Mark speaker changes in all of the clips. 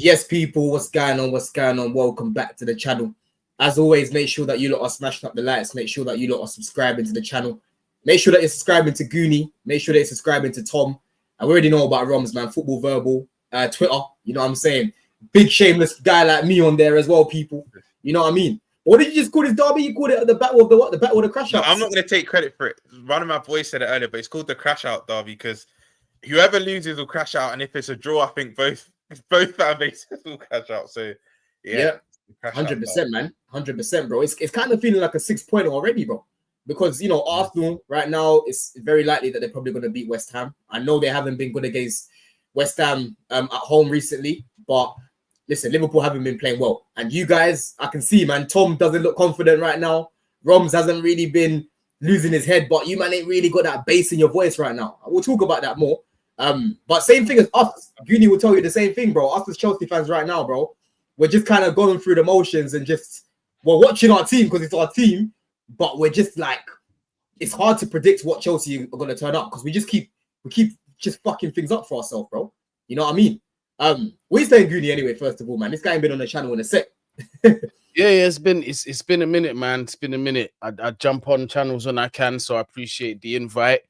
Speaker 1: Yes, people, what's going on? What's going on? Welcome back to the channel. As always, make sure that you lot are smashing up the likes. Make sure that you lot are subscribing to the channel. Make sure that you're subscribing to Goonie. Make sure that you're subscribing to Tom. I already know about Romz, man. Football Verbal, Twitter. You know what I'm saying? Big shameless guy like me on there as well, people. You know what I mean? What did you just call this derby? You called it the battle of the what? The battle of the crash outs.
Speaker 2: I'm not going to take credit for it. One of my boys said it earlier, but it's called the crash out derby because whoever loses will crash out, and if it's a draw, I think both fan bases will crash out. So yeah,
Speaker 1: 100%, man, 100%, bro. It's kind of feeling like a 6-pointer already, bro. Because you know Arsenal right now, it's very likely that they're probably going to beat West Ham. I know they haven't been good against West Ham at home recently, but listen, Liverpool haven't been playing well. And you guys, I can see, man, Tom doesn't look confident right now. Romz hasn't really been losing his head, but you, man, ain't really got that bass in your voice right now. We'll talk about that more. But same thing as us. Goonie will tell you the same thing, bro. Us as Chelsea fans right now, bro, we're just kind of going through the motions and just, we're watching our team because it's our team, but we're just like, it's hard to predict what Chelsea are going to turn up because we keep just fucking things up for ourselves, bro. You know what I mean? We're staying Goonie anyway, first of all, man. This guy ain't been on the channel in a sec.
Speaker 3: Yeah, it's been a minute, man. It's been a minute. I jump on channels when I can, so I appreciate the invite.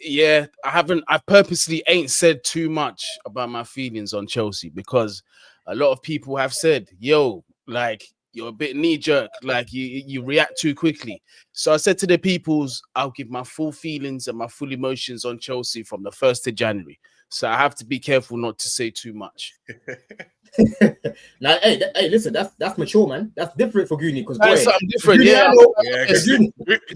Speaker 3: Yeah, I purposely ain't said too much about my feelings on Chelsea because a lot of people have said, yo, like, you're a bit knee-jerk, like you react too quickly. So I said to the peoples, I'll give my full feelings and my full emotions on Chelsea from the 1st of January. So I have to be careful not to say too much.
Speaker 1: Now, hey, listen, that's mature, man. That's different for Goonie because
Speaker 3: that's something different.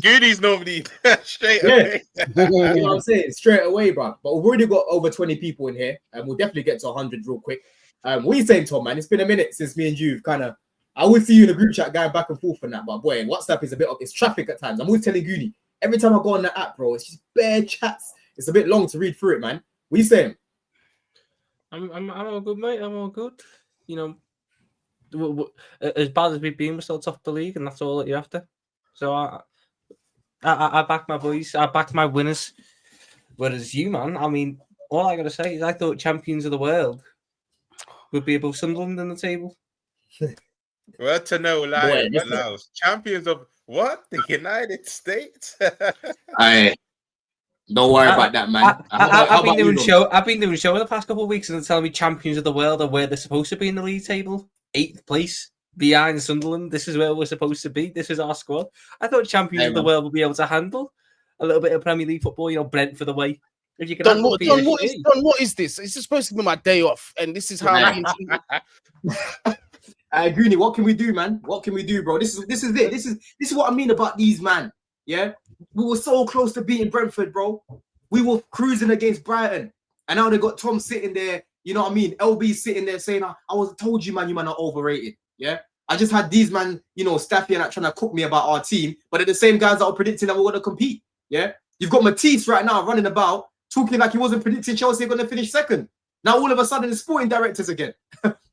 Speaker 2: Goonie's normally straight away.
Speaker 1: You know what I'm saying? Straight away, bro. But we've already got over 20 people in here, and we'll definitely get to 100 real quick. What are you saying, Tom, man? It's been a minute since me and you've kind of. I always see you in a group chat going back and forth on that, but boy, WhatsApp is it's traffic at times. I'm always telling Goonie, every time I go on the app, bro, it's just bare chats. It's a bit long to read through it, man. What are you saying?
Speaker 4: I'm all good, mate. I'm all good. You know, as bad as we've been, we're still top of the league, and that's all that you're after. So I back my boys. I back my winners. Whereas you, man, I mean, all I gotta say is I thought champions of the world would be above Sunderland in the table.
Speaker 2: Well, to know, like, champions of what? The United States?
Speaker 1: Don't worry about that, man.
Speaker 4: I've been doing show the past couple of weeks and they're telling me champions of the world are where they're supposed to be in the league table. 8th place behind Sunderland. This is where we're supposed to be. This is our squad. I thought champions of the world would be able to handle a little bit of Premier League football, you know, Brentford away. If you can
Speaker 3: Don, what is this? It's supposed to be my day off, and this is how I'm
Speaker 1: Goonie, what can we do, man? What can we do, bro? This is it. This is what I mean about these, man. Yeah, we were so close to beating Brentford, bro. We were cruising against Brighton, and now they got Tom sitting there. You know what I mean? LB sitting there saying, "I was told you, man. You man are overrated." Yeah, I just had these man, you know, Staffy and trying to cook me about our team, but they're the same guys that are predicting that we're going to compete. Yeah, you've got Matisse right now running about talking like he wasn't predicting Chelsea are going to finish second. Now all of a sudden, it's sporting directors again.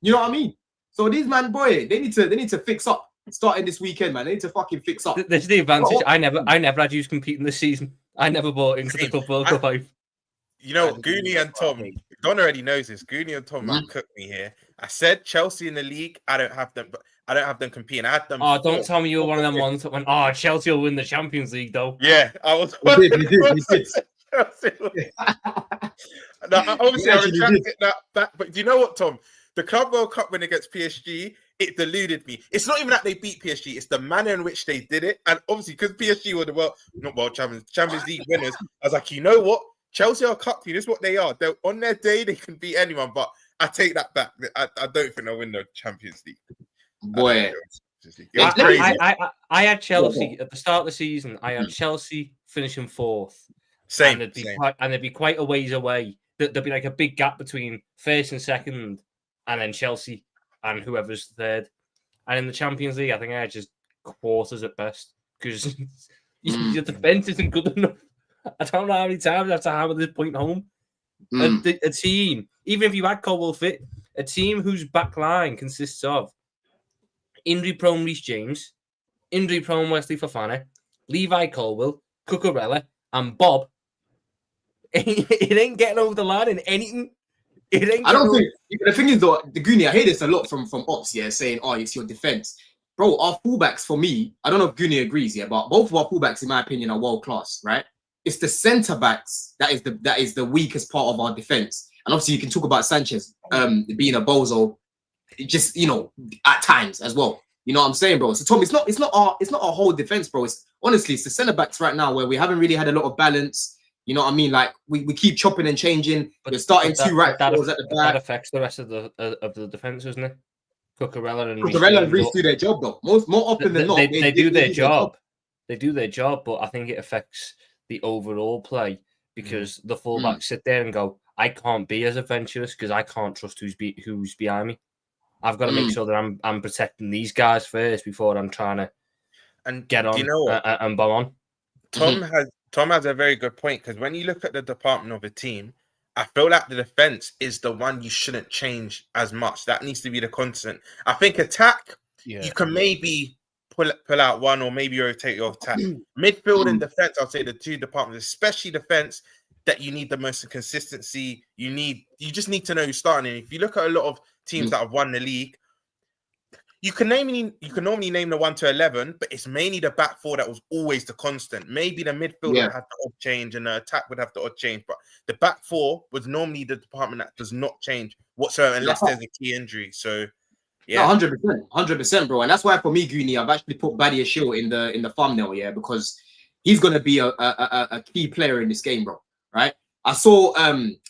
Speaker 1: You know what I mean? So these man, boy, they need to fix up starting this weekend, man. They need to fucking fix up.
Speaker 4: This is the advantage. I never had you competing this season. I never bought into the Club World Cup.
Speaker 2: You know, Goonie and Tom, Don already knows this. Goonie and Tom cooked me here. I said Chelsea in the league. I don't have them competing. I had them.
Speaker 4: Oh, don't tell me you were one of them ones that went, oh, Chelsea will win the Champions League, though.
Speaker 2: Yeah, I was.
Speaker 1: We did.
Speaker 2: No, obviously, I retracted that back. But do you know what, Tom? The Club World Cup win against PSG, it deluded me. It's not even that they beat PSG; it's the manner in which they did it. And obviously, because PSG were the Champions League winners, I was like, you know what? Chelsea are cup team. This is what they are. They're on their day, they can beat anyone. But I take that back. I don't think they'll win the Champions League.
Speaker 1: Boy,
Speaker 4: I had Chelsea at the start of the season. I had Chelsea finishing 4th.
Speaker 2: Same.
Speaker 4: And they'd be quite a ways away. There'd be like a big gap between 1st and 2nd, and then Chelsea and whoever's 3rd. And in the Champions League, I think I had just quarters at best because your defense isn't good enough. I don't know how many times I have to hammer this point home. A team, even if you had Colwell fit, a team whose back line consists of injury-prone Reece James, injury-prone Wesley Fofana, Levi Colwell, Cucurella, and Bob. It ain't getting over the line in anything.
Speaker 1: I don't think the thing is though, the Goonie, I hear this a lot from ops, yeah, saying, "Oh, it's your defense." Bro, our fullbacks for me, I don't know if Goonie agrees, yeah, but both of our fullbacks, in my opinion, are world class, right? It's the centre backs that is the weakest part of our defense. And obviously, you can talk about Sanchez being a bozo, just at times as well. You know what I'm saying, bro? So Tom, it's not our whole defense, bro. It's honestly it's the centre backs right now where we haven't really had a lot of balance. You know what I mean? Like we keep chopping and changing. We're starting two right forwards at the back.
Speaker 4: That affects the rest of the defense, doesn't it? Cucurella
Speaker 1: and Reece do their job though. More often than not,
Speaker 4: they do their job. They do their job, but I think it affects the overall play because the fullbacks sit there and go, "I can't be as adventurous because I can't trust who's behind me. I've got to make sure that I'm protecting these guys first before I'm trying to get on and bomb on."
Speaker 2: Tom has a very good point because when you look at the department of a team, I feel like the defense is the one you shouldn't change as much. That needs to be the constant. I think attack, you can maybe pull out one or maybe rotate your attack. Midfield and defense, I'll say the two departments, especially defense, that you need the most consistency. You just need to know who's starting. And if you look at a lot of teams that have won the league, you can normally name the 1 to 11, but it's mainly the back four that was always the constant. Maybe the midfield would have the odd change and the attack would have the odd change, but the back four was normally the department that does not change whatsoever unless there's a key injury. So yeah,
Speaker 1: 100%, bro. And that's why for me, Goonie, I've actually put Badia Shield in the thumbnail, yeah, because he's gonna be a key player in this game, bro. Right? I saw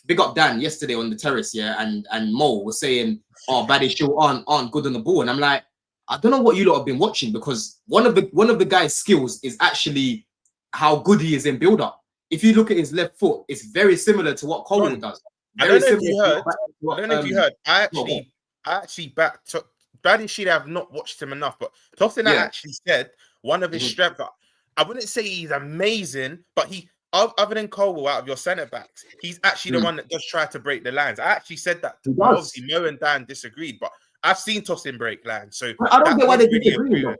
Speaker 1: big up Dan yesterday on the terrace, yeah, and Mo was saying, "Oh, Badia Shield aren't good on the ball," and I'm like, I don't know what you lot have been watching because one of the guy's skills is actually how good he is in build up. If you look at his left foot, it's very similar to what Cole does.
Speaker 2: I don't know if you heard. I actually backed Badia Shield. I've not watched him enough, but Tosin actually said one of his strengths. I wouldn't say he's amazing, but he. Other than Cole, out of your centre backs, he's actually the one that does try to break the lines. I actually said that. Obviously, Mo and Dan disagreed, but I've seen Tosin break lines. So
Speaker 1: I don't get why they disagree. Though.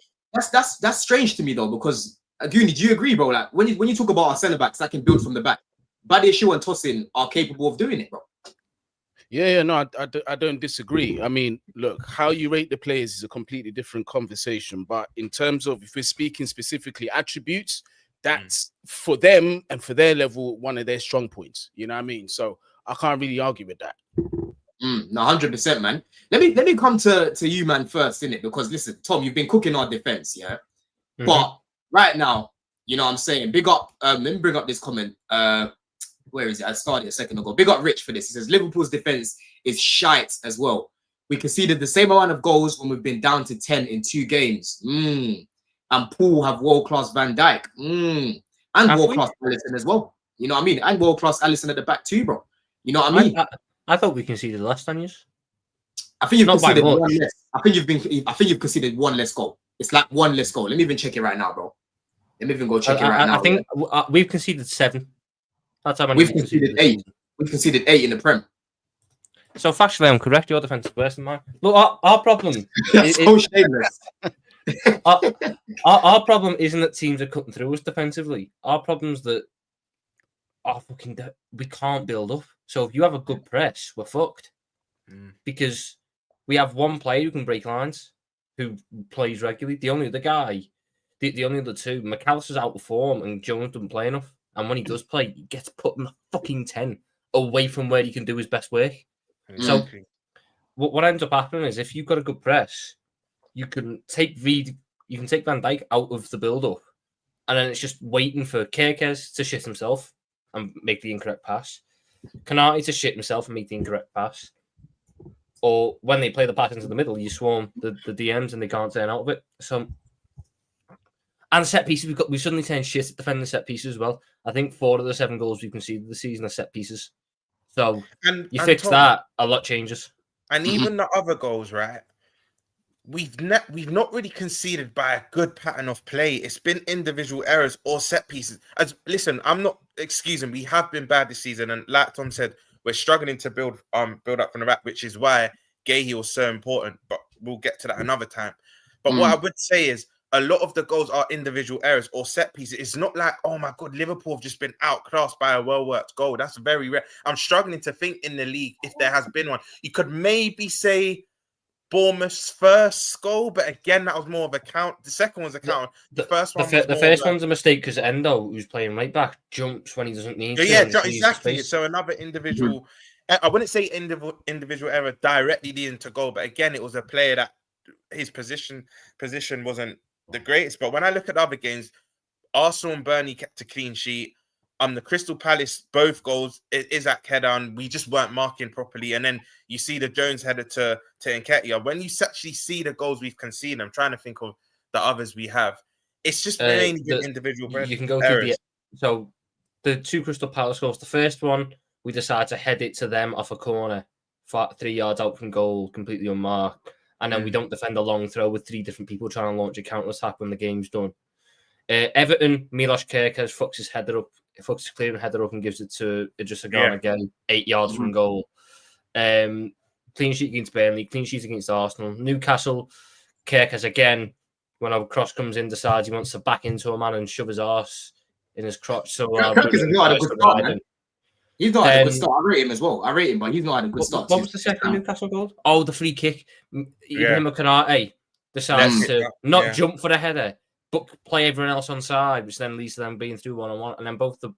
Speaker 1: That's strange to me though, because Goonie, do you agree, bro? Like when you talk about our centre backs that can build from the back, Badia Shield and Tosin are capable of doing it, bro.
Speaker 3: Yeah, no, I don't disagree. I mean, look, how you rate the players is a completely different conversation. But in terms of if we're speaking specifically attributes, that's for them and for their level, one of their strong points. You know what I mean? So I can't really argue with that.
Speaker 1: No, 100%, man. Let me come to you, man, first, innit? Because listen, Tom, you've been cooking our defense, yeah. But right now, you know what I'm saying? Big up. Let me bring up this comment. Where is it? I started a second ago. Big up Rich for this. He says Liverpool's defense is shite as well. We conceded the same amount of goals when we've been down to 10 in 2 games. And Paul have world-class Van Dijk. And world-class Alisson as well. You know what I mean? And world-class Alisson at the back too, bro. You know what I mean?
Speaker 4: I thought we conceded less than you.
Speaker 1: I think you've conceded one less. I think you've conceded one less goal. It's like one less goal. Let me even check it right now, bro. Let me even go check it right now.
Speaker 4: I think we've conceded 7. That's how many
Speaker 1: we've conceded 8. We've conceded 8 in the Prem.
Speaker 4: So factually, I'm correct. Your defense is worse than mine. Look, our problem.
Speaker 1: So shameless.
Speaker 4: Our problem isn't that teams are cutting through us defensively. Our problem's that we can't build up. So if you have a good press, we're fucked. Because we have one player who can break lines, who plays regularly. The only other guy, the only other two, McAllister's out of form and Jones doesn't play enough. And when he does play, he gets put in the fucking 10 away from where he can do his best work. So what ends up happening is if you've got a good press, you can take Van Dijk out of the build-up, and then it's just waiting for Caicedo to shit himself and make the incorrect pass, Kante to shit himself and make the incorrect pass, or when they play the pass into the middle, you swarm the DMs and they can't turn out of it. So, and set pieces, we've suddenly turned shit at defending set pieces as well. I think 4 of the 7 goals we've conceded this season are set pieces. So you fix that, a lot changes.
Speaker 2: And even the other goals, right? We've not really conceded by a good pattern of play. It's been individual errors or set pieces. Listen, I'm not excusing. We have been bad this season, and like Tom said, we're struggling to build up from the back, which is why Gahey was so important. But we'll get to that another time. But what I would say is, a lot of the goals are individual errors or set pieces. It's not like, oh my God, Liverpool have just been outclassed by a well-worked goal. That's very rare. I'm struggling to think in the league if there has been one. You could maybe say Bournemouth's first goal, but again, that was more of a count. The second one's a count. The first one,
Speaker 4: the first one's a mistake because Endo, who's playing right back, jumps when he doesn't need to.
Speaker 2: Yeah, exactly. So another individual. I wouldn't say individual error directly leading to goal, but again, it was a player that his position wasn't the greatest. But when I look at other games, Arsenal and Burnley kept a clean sheet. The Crystal Palace, both goals is at header, and we just weren't marking properly. And then you see the Jones header to Nketiah. When you actually see the goals we've conceded, I'm trying to think of the others we have. It's just mainly individual errors.
Speaker 4: You can go through so the 2 Crystal Palace goals. The first one, we decided to head it to them off a corner, 3 yards out from goal, completely unmarked. And then we don't defend a long throw with 3 different people trying to launch a counter-attack when the game's done. Everton, Milos Kerkez fucks his clearing header up and gives it to Idrissa again, 8 yards from goal. Clean sheet against Burnley, clean sheet against Arsenal. Newcastle, Kerkez again, when a cross comes in, decides he wants to back into a man and shove his arse in his crotch. So
Speaker 1: Kerkez has not had a good start, man. He's not had a good start. I rate him as well. But he's not had a good start.
Speaker 4: What was the second Newcastle goal? Oh, the free kick. Ibrahim Kante decides to not jump for the header, but play everyone else on side, which then leads to them being through 1-on-1. And then both the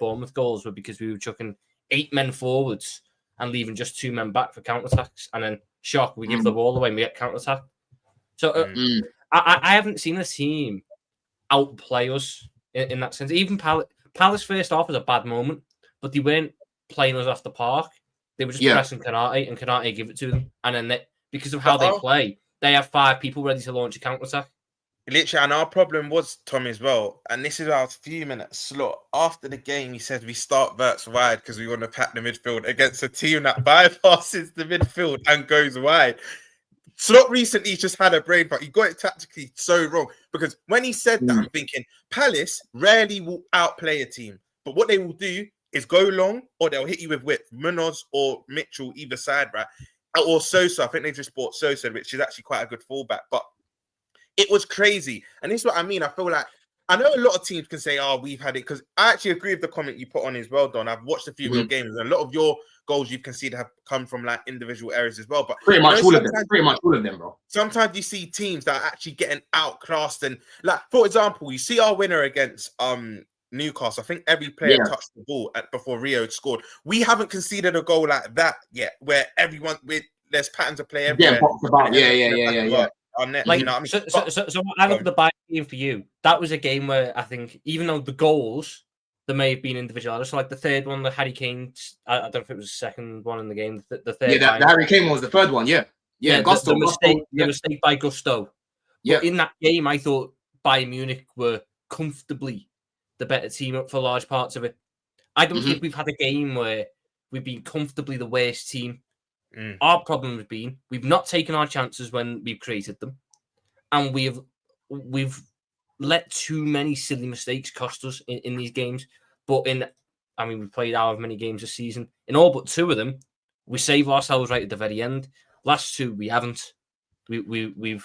Speaker 4: Bournemouth goals were because we were chucking 8 men forwards and leaving just 2 men back for counter-attacks. And then, we give the ball away and we get counter-attack. So I haven't seen a team outplay us in that sense. Even Palace first half was a bad moment, but they weren't playing us off the park. They were just pressing Kante, and Kante give it to them. And then because of how they play, they have 5 people ready to launch a counter-attack.
Speaker 2: Literally, and our problem was, Tommy, as well, and this is our few-minute slot. After the game, he said we start Verts wide because we want to pack the midfield against a team that bypasses the midfield and goes wide. Slot recently just had a brain fart. He got it tactically so wrong because when he said that, I'm thinking, Palace rarely will outplay a team, but what they will do is go long or they'll hit you with width. Munoz or Mitchell, either side, right? Or Sosa. I think they just bought Sosa, which is actually quite a good fullback, but it was crazy. And this is what I mean. I feel like, I know a lot of teams can say, we've had it, because I actually agree with the comment you put on as well, Don. I've watched a few of your games, and a lot of your goals you've conceded have come from like individual errors as well. But
Speaker 1: pretty much all of them, bro.
Speaker 2: Sometimes you see teams that are actually getting outclassed. And like, for example, you see our winner against Newcastle. I think every player touched the ball before Rio had scored. We haven't conceded a goal like that yet, where there's patterns of play everywhere.
Speaker 1: Yeah.
Speaker 4: Net, like, you know what I mean? So I look at the Bayern game for you. That was a game where I think, even though the goals, there may have been individual errors. So like the third one, the Harry Kane, I don't know if it was the second one in the game. The third,
Speaker 1: the Harry Kane one was the third one. Gusto,
Speaker 4: the mistake by Gusto. But in that game, I thought Bayern Munich were comfortably the better team for large parts of it. I don't think we've had a game where we've been comfortably the worst team. Our problem has been we've not taken our chances when we've created them, and we've let too many silly mistakes cost us in these games. But we've played however many games this season. In all but 2 of them, we save ourselves right at the very end. Last 2, we haven't. We've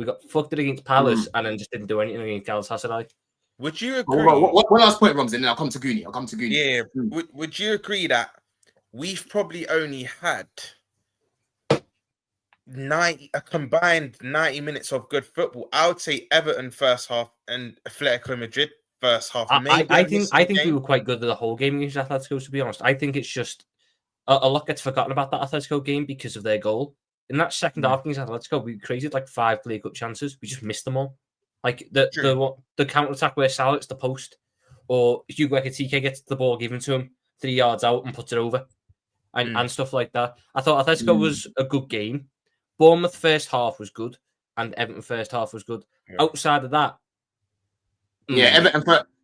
Speaker 4: got fucked it against Palace and then just didn't do anything against Galatasaray.
Speaker 2: Would you agree?
Speaker 1: One last point, Romz, and then I'll come to Goonie.
Speaker 2: Yeah. Would you agree that we've probably only had a combined 90 minutes of good football? I would say Everton first half and Atletico Madrid first half.
Speaker 4: I think we were quite good at the whole game against Atletico, to be honest. I think it's just a lot gets forgotten about that Atletico game because of their goal. In that second half against Atletico, we created like 5 clear-cut chances. We just missed them all. Like the counter-attack where Salah hits the post, or Hugo Ekitike gets the ball given to him 3 yards out and puts it over. And stuff like that. I thought Atletico was a good game. Bournemouth first half was good, and Everton first half was good. Outside of that,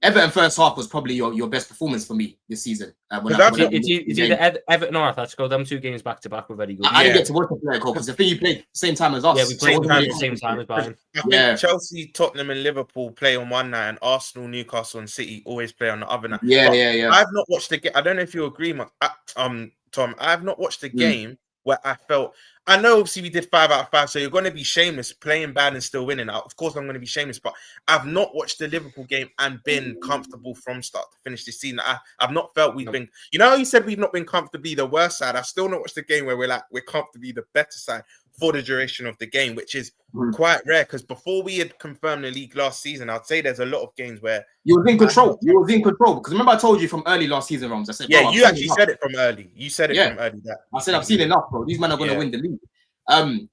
Speaker 1: Everton first half was probably your best performance for me this season.
Speaker 4: It's either Everton or Atletico. Them 2 games back to back were very good.
Speaker 1: I didn't get to watch the player because I think you played the same time as us.
Speaker 4: Yeah, we played at the same time as Bayern.
Speaker 2: I think Chelsea, Tottenham, and Liverpool play on one night, and Arsenal, Newcastle, and City always play on the other night.
Speaker 1: Yeah.
Speaker 2: I've not watched the game. I don't know if you agree, Tom. I've not watched the game where I felt, I know obviously we did 5 out of 5, so you're going to be shameless playing bad and still winning. Now, of course, I'm going to be shameless, but I've not watched the Liverpool game and been comfortable from start to finish this season. I've not felt we've been, you know, you said we've not been comfortably the worst side. I've still not watched the game where we're comfortably the better side for the duration of the game, which is quite rare, because before we had confirmed the league last season, I'd say there's a lot of games where
Speaker 1: you were in control. You were in control, because remember I told you from early last season, Romz. I said,
Speaker 2: yeah, you actually said it from early. You said it from early. That
Speaker 1: I said I've seen enough, bro. These men are going to win the league.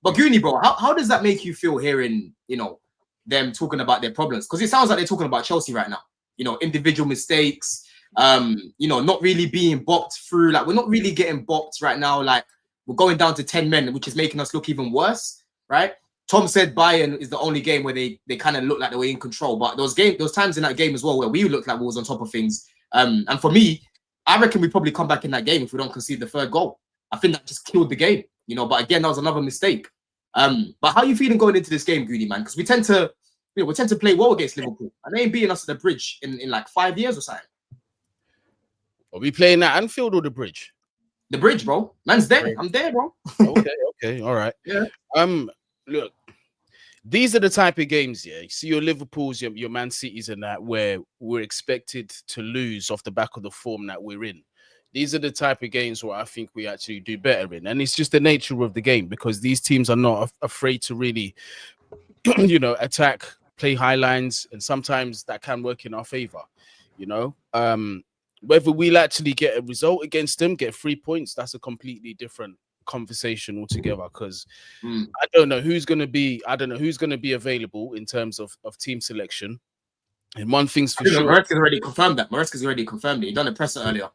Speaker 1: But Goonie, bro, how does that make you feel hearing, you know, them talking about their problems? Because it sounds like they're talking about Chelsea right now. You know, individual mistakes. You know, not really being bopped through. Like, we're not really getting bopped right now. Like, we're going down to 10 men, which is making us look even worse, right? Tom said Bayern is the only game where they kind of look like they were in control. But those times in that game as well where we looked like we was on top of things. And for me, I reckon we probably come back in that game if we don't concede the third goal. I think that just killed the game, you know. But again, that was another mistake. But how are you feeling going into this game, Goody, man? Because we tend to play well against Liverpool, and they ain't beating us at the Bridge in like 5 years or something.
Speaker 3: Are we playing at Anfield or the Bridge?
Speaker 1: The Bridge, bro. Man's there. I'm there, bro.
Speaker 3: Okay, all right.
Speaker 1: Yeah.
Speaker 3: Look, these are the type of games, yeah. You see your Liverpools, your Man Cities, and that where we're expected to lose off the back of the form that we're in. These are the type of games where I think we actually do better in, and it's just the nature of the game, because these teams are not afraid to really, you know, attack, play high lines, and sometimes that can work in our favor. You know, whether we'll actually get a result against them, get 3 points, that's a completely different conversation altogether, because I don't know who's going to be available in terms of team selection. And one thing's for sure,
Speaker 1: Maresca's already confirmed that. Maresca's already confirmed it. He done a presser earlier.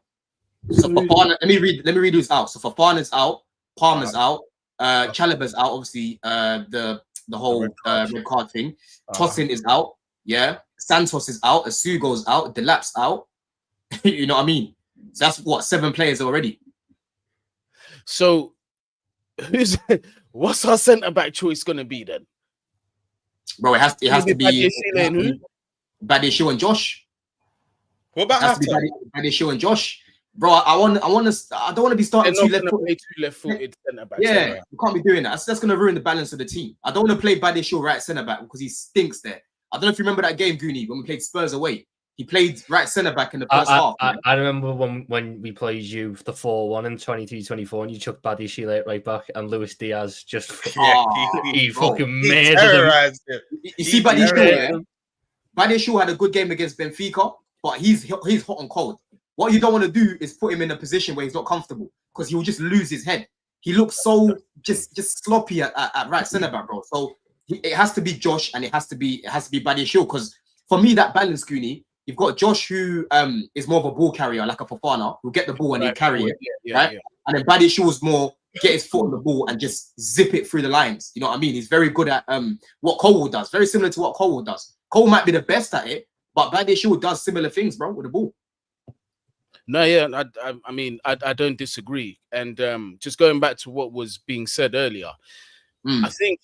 Speaker 1: So Fofana, let me read who's out. So Fofana's out, Palmer's out, Chalobah's out, obviously the whole red card thing. Tosin is out, yeah. Santos is out, Asugo's out, Delap's out. You know what I mean? So that's what, 7 players already.
Speaker 3: So what's our centre back choice gonna be then?
Speaker 1: Bro, it has to be Badiashile and Josh.
Speaker 2: What about
Speaker 1: Badiashile and Josh? Bro, I don't want to be starting two
Speaker 3: left-footed centre backs.
Speaker 1: Yeah, you can't be doing that. That's going to ruin the balance of the team. I don't want to play Badiashile right centre back because he stinks there. I don't know if you remember that game, Goonie, when we played Spurs away. He played right centre back in the first half.
Speaker 4: I remember when we played you the 4-1 in 23-24, and you chucked Badiashile right back, and Luis Diaz just he fucking murdered him.
Speaker 1: You see, Badiashile had a good game against Benfica, but he's hot and cold. What you don't want to do is put him in a position where he's not comfortable, because he will just lose his head. He looks so just sloppy at right centre back, bro. So it has to be Josh, and it has to be Badiashile, because for me that balance, Goonie, you've got Josh who is more of a ball carrier, like a Fofana, who'll get the ball and he'll carry it, right? And then Badiashile is more get his foot on the ball and just zip it through the lines. You know what I mean? He's very good at what Cole does, very similar to what Cole does. Cole might be the best at it, but Badiashile does similar things, bro, with the ball.
Speaker 3: No, yeah, I mean, I don't disagree. And just going back to what was being said earlier, I think,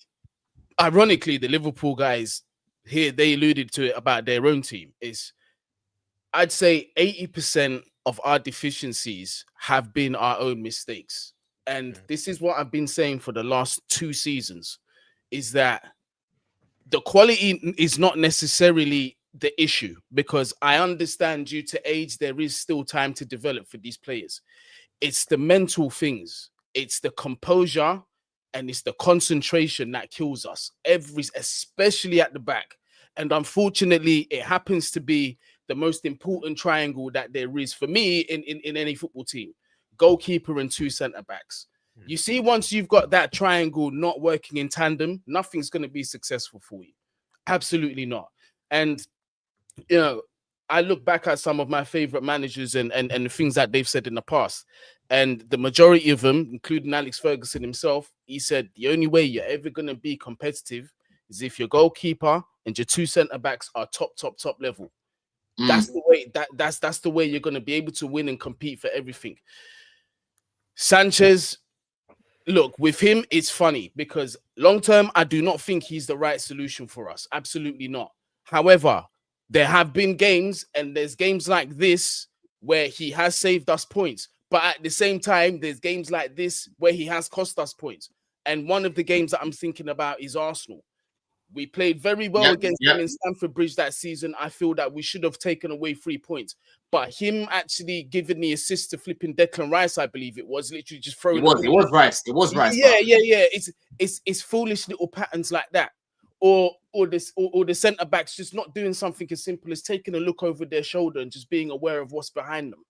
Speaker 3: ironically, the Liverpool guys here, they alluded to it about their own team. I'd say 80% of our deficiencies have been our own mistakes. And this is what I've been saying for the last 2 seasons, is that the quality is not necessarily the issue, because I understand due to age, there is still time to develop for these players. It's the mental things, it's the composure, and it's the concentration that kills us, especially at the back. And unfortunately, it happens to be the most important triangle that there is for me in any football team: goalkeeper and 2 centre-backs. You see, once you've got that triangle not working in tandem, nothing's going to be successful for you. Absolutely not. And you know, I look back at some of my favorite managers and the things that they've said in the past, and the majority of them, including Alex Ferguson himself, he said the only way you're ever going to be competitive is if your goalkeeper and your 2 centre-backs are top level. That's the way that's the way you're going to be able to win and compete for everything. Sanchez, look, with him, it's funny because long term, I do not think he's the right solution for us. Absolutely not. However, there have been games, and there's games like this where he has saved us points. But at the same time, there's games like this where he has cost us points. And one of the games that I'm thinking about is Arsenal. We played very well against them in Stamford Bridge that season. I feel that we should have taken away 3 points. But him actually giving the assist to flipping Declan Rice, I believe it was, literally just throwing
Speaker 1: it was Rice.
Speaker 3: Yeah. It's foolish little patterns like that. Or the centre backs just not doing something as simple as taking a look over their shoulder and just being aware of what's behind them.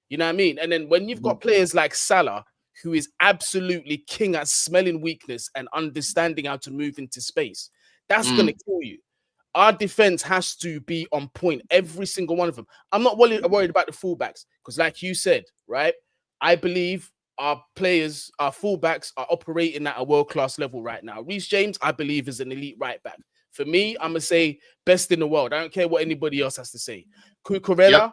Speaker 3: You know what I mean? And then when you've got players like Salah, who is absolutely king at smelling weakness and understanding how to move into space, that's going to kill you. Our defense has to be on point, every single one of them. I'm not worried about the fullbacks because, like you said, right? I believe our players, our fullbacks are operating at a world-class level right now. Reece James, I believe, is an elite right back. For me, I'm going to say best in the world. I don't care what anybody else has to say. Cucurella,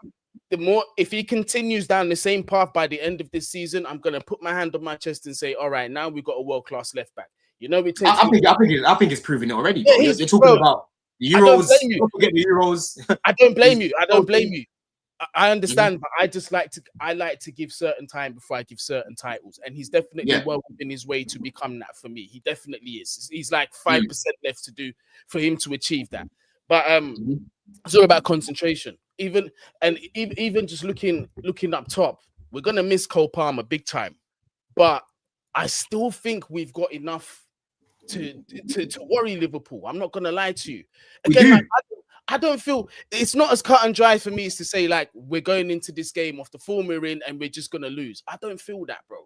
Speaker 3: if he continues down the same path by the end of this season, I'm going to put my hand on my chest and say, all right, now we've got a world-class left back. You know, it takes.
Speaker 1: I think it's proven it already. Yeah, you're talking about the Euros. Don't forget the Euros.
Speaker 3: I don't blame you. I understand, but I like to give certain time before I give certain titles, and he's definitely well within his way to become that for me. He definitely is. He's like 5% left to do for him to achieve that. But it's all about concentration. Even just looking up top, we're gonna miss Cole Palmer big time, but I still think we've got enough to worry Liverpool. I'm not gonna lie to you. Again, I don't feel it's not as cut and dry for me as to say like we're going into this game off the form we're in and we're just gonna lose. I don't feel that, bro.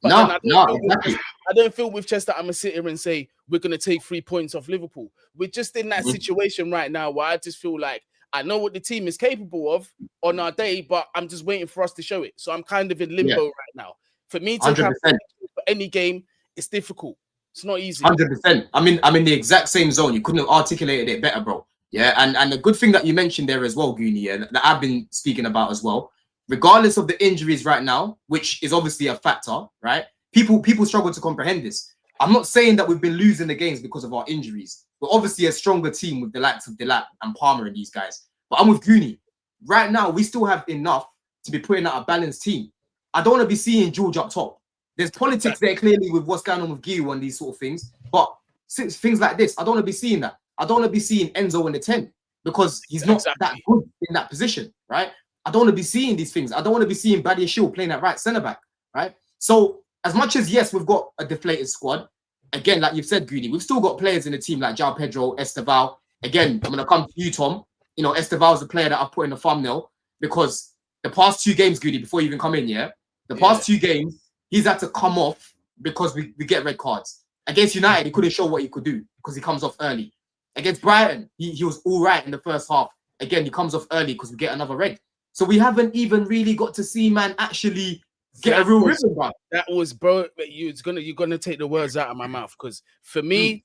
Speaker 3: But I don't feel with chest that I'm gonna sit here and say we're gonna take 3 points off Liverpool. We're just in that situation right now where I just feel like I know what the team is capable of on our day, but I'm just waiting for us to show it. So I'm kind of in limbo right now. For me to have for any game, it's difficult. It's not easy.
Speaker 1: 100%. I'm in the exact same zone. You couldn't have articulated it better, bro. Yeah, and the good thing that you mentioned there as well, Goonie, and that I've been speaking about as well, regardless of the injuries right now, which is obviously a factor, right? People struggle to comprehend this. I'm not saying that we've been losing the games because of our injuries. We're obviously a stronger team with the likes of Delap and Palmer and these guys. But I'm with Goonie. Right now, we still have enough to be putting out a balanced team. I don't want to be seeing George up top. There's politics there clearly with what's going on with Guiu and these sort of things. But since things like this, I don't want to be seeing that. I don't want to be seeing Enzo in the 10 because he's not that good in that position, right? I don't want to be seeing these things. I don't want to be seeing Badia Shield playing at right centre back, right? So as much as, yes, we've got a deflated squad, again, like you've said, Greedy, we've still got players in the team like João Pedro, Esteval. Again, I'm going to come to you, Tom. You know, Esteval is the player that I've put in the thumbnail because the past 2 games, Greedy, before you even come in, the past 2 games, he's had to come off because we get red cards. Against United, he couldn't show what he could do because he comes off early. Against Brighton, he was all right in the first half. Again, he comes off early because we get another red. So we haven't even really got to see man actually get a real rhythm, bro.
Speaker 3: That was, bro. You're gonna take the words out of my mouth because for me,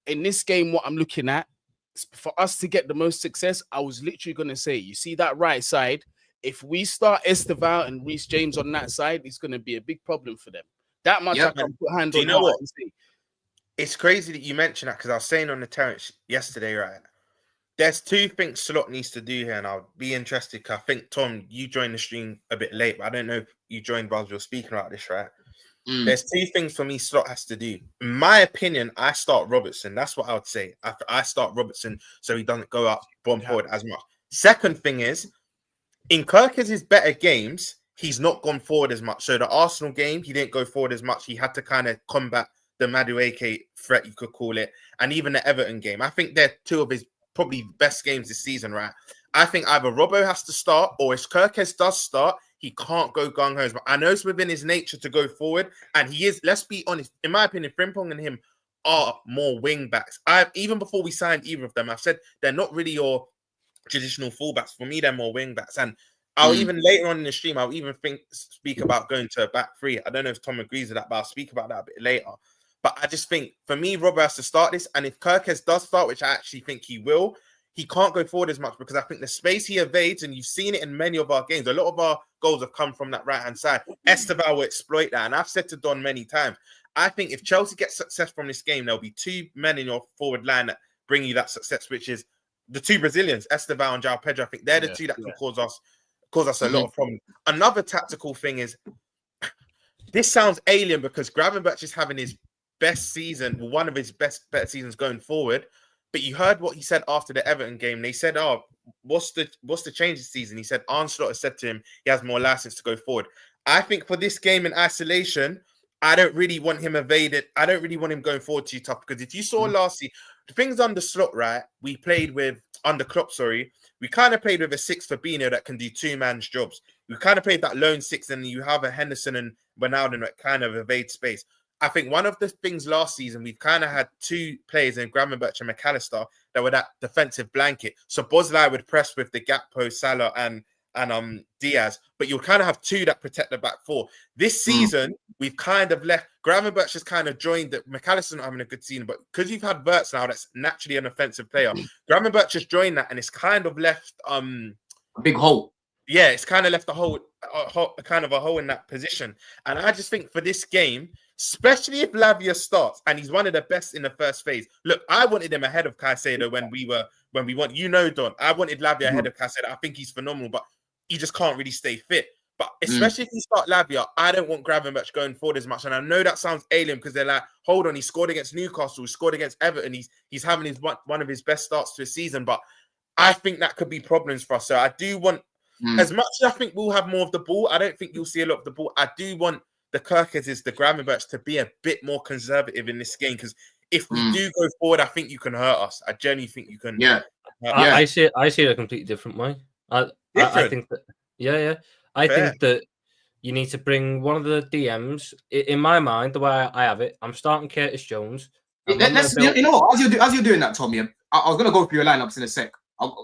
Speaker 3: in this game, what I'm looking at, for us to get the most success, I was literally gonna say, you see that right side. If we start Esteval and Reece James on that side, it's gonna be a big problem for them. That much I can put hand on.
Speaker 2: You know what? It's crazy that you mentioned that because I was saying on the terrace yesterday, right? There's 2 things Slot needs to do here, and I'll be interested because I think, Tom, you joined the stream a bit late, but I don't know if you joined while we were speaking about this, right? There's 2 things for me Slot has to do. In my opinion, I start Robertson. That's what I would say. I start Robertson so he doesn't go up bomb forward as much. Second thing is, in Kirk's better games, he's not gone forward as much. So the Arsenal game, he didn't go forward as much. He had to kind of combat the Madueke threat, you could call it, and even the Everton game. I think they're 2 of his probably best games this season, right? I think either Robbo has to start, or if Kirkes does start, he can't go gung-ho. But I know it's within his nature to go forward, and he is, let's be honest, in my opinion, Frimpong and him are more wing backs. Even before we signed either of them, I've said they're not really your traditional fullbacks. For me, they're more wing backs. And I'll even later on in the stream, I'll even speak about going to a back 3. I don't know if Tom agrees with that, but I'll speak about that a bit later. But I just think, for me, Robbo has to start this. And if Kirkes does start, which I actually think he will, he can't go forward as much because I think the space he evades, and you've seen it in many of our games, a lot of our goals have come from that right-hand side. Esteval will exploit that. And I've said to Don many times, I think if Chelsea gets success from this game, there'll be 2 men in your forward line that bring you that success, which is the 2 Brazilians, Esteval and João Pedro. I think they're the 2 that can cause us a lot of problems. Another tactical thing is, this sounds alien because Gravenberch is having his best season, one of his better seasons going forward. But you heard what he said after the Everton game. They said, "Oh, what's the change this season?" He said Arnslot has said to him he has more license to go forward. I think for this game in isolation, I don't really want him evaded. I don't really want him going forward too tough because if you saw last season, the things under Slot, right? We played with under Klopp. Sorry, we kind of played with a 6 Fabinho that can do 2-man's jobs. We kind of played that lone 6, and you have a Henderson and Ronaldo that kind of evade space. I think one of the things last season, we've kind of had 2 players in Gravenberch and McAllister that were that defensive blanket. So Bosley would press with the gap post, Salah and Diaz, but you'll kind of have 2 that protect the back 4. This season, we've kind of left. Gravenberch has kind of joined that. McAllister not having a good season, but because you've had Wirtz now, that's naturally an offensive player. Gravenberch has joined that, and it's kind of left
Speaker 1: a big hole.
Speaker 2: Yeah, it's kind of left a hole in that position. And I just think for this game, especially if Lavia starts and he's one of the best in the first phase. Look, I wanted him ahead of Caicedo when we want, Don. I wanted Lavia ahead of Caicedo. I think he's phenomenal, but he just can't really stay fit. But especially if you start Lavia, I don't want Gravenberch going forward as much. And I know that sounds alien because they're like, hold on, he scored against Newcastle, he scored against Everton, he's having one of his best starts to a season. But I think that could be problems for us. So I do want, as much as I think we'll have more of the ball, I don't think you'll see a lot of the ball. I do want the Kirkes, the Gravenberch to be a bit more conservative in this game because if we do go forward, I think you can hurt us. I genuinely think you can.
Speaker 1: Yeah.
Speaker 4: I see it a completely different way. I think that. Yeah. I think that you need to bring one of the DMs. In my mind, the way I have it, I'm starting Curtis Jones.
Speaker 1: You know what? As you're doing that, Tommy, I was gonna go through your lineups in a sec.